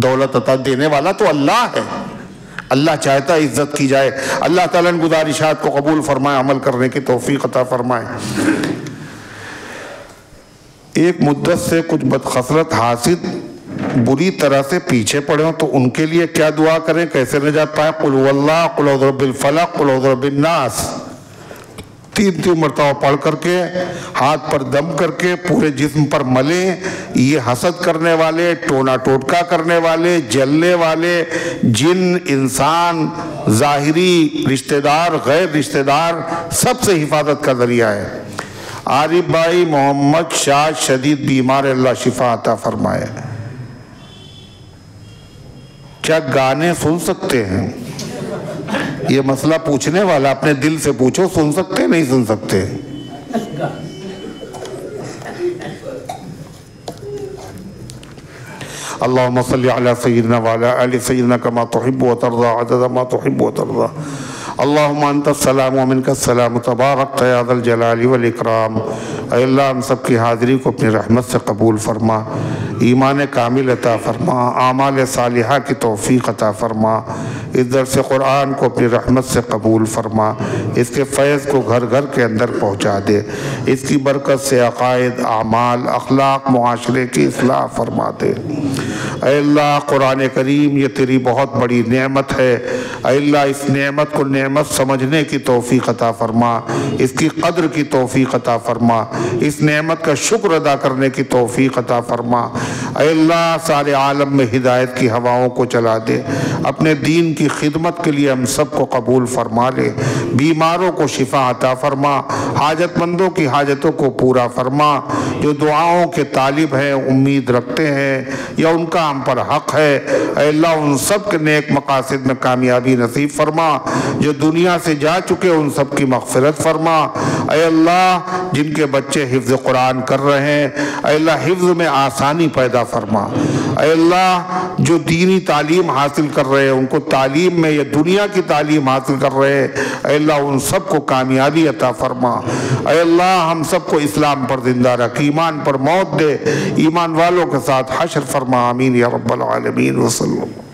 دولت عطا دینے والا تو اللہ ہے، اللہ چاہتا عزت کی جائے۔ اللہ تعالیٰ نے گزارشات کو قبول فرمائے، عمل کرنے کی توفیق عطا فرمائے۔ ایک مدت سے کچھ بدخصلت حاسد بری طرح سے پیچھے پڑے ہوں تو ان کے لیے کیا دعا کریں، کیسے نجات پائیں؟ قل هو اللہ، قل اعوذ برب الفلق، قل اعوذ برب الناس، 3 مرتبہ پڑھ کر کے ہاتھ پر دم کر کے پورے جسم پر ملیں۔ یہ حسد کرنے والے، ٹونا ٹوٹکا کرنے والے، جلنے والے جن، انسان، ظاہری رشتہ دار، غیر رشتہ دار، سب سے حفاظت کا ذریعہ ہے۔ عارف بھائی محمد شاہ شدید بیمار، اللہ شفا عطا فرمائے۔ کیا گانے سن سکتے ہیں؟ یہ مسئلہ پوچھنے والا اپنے دل سے پوچھو، سن سکتے نہیں سن سکتے؟ اللهم صل على سيدنا وعلى آل سيدنا كما تحب وترضى عدد ما تحب وترضى. اللهم انت السلام ومنك السلام تبارک یا ذا الجلال والاکرام. اے اللہ ہم سب کی حاضری کو اپنی رحمت سے قبول فرما، ایمان کامل عطا فرما، اعمال صالحہ کی توفیق عطا فرما. اس درس قرآن کو اپنی رحمت سے قبول فرما، اس کے فیض کو گھر گھر کے اندر پہنچا دے. اس کی برکت سے عقائد، اعمال، اخلاق، معاشرے کی اصلاح فرما دے. اے اللہ قرآن کریم یہ تیری بہت بڑی نعمت ہے. اے اللہ اس نعمت کو نعمت سمجھنے کی توفیق عطا فرما، اس کی قدر کی توفیق عطا فرما، اس نعمت کا شکر ادا کرنے کی توفیق عطا فرما. اے اللہ سارے عالم میں ہدایت کی ہواؤں کو چلا دے. اپنے دین کی خدمت کے لیے ہم سب کو قبول فرما لے. بیماروں کو شفا عطا فرما، حاجت مندوں کی حاجتوں کو پورا فرما. جو دعاؤں کے طالب ہیں، امید رکھتے ہیں یا ان کا ہم پر حق ہے، اے اللہ ان سب کے نیک مقاصد میں کامیابی نصیب فرما. جو دنیا سے جا چکے ان سب کی مغفرت فرما. اے اللہ جن کے بچے حفظ قرآن کر رہے ہیں، اے اللہ حفظ میں آسانی پیدا فرما. اے اللہ جو دینی تعلیم حاصل کر رہے ہیں، ان کو تعلیم میں یا دنیا کی تعلیم حاصل کر رہے ہیں، اے اللہ ان سب کو کامیابی عطا فرما. اے اللہ ہم سب کو اسلام پر زندہ رکھ، ایمان پر موت دے، ایمان والوں کے ساتھ حشر فرما. آمین یا رب العالمین. وصلی اللہ.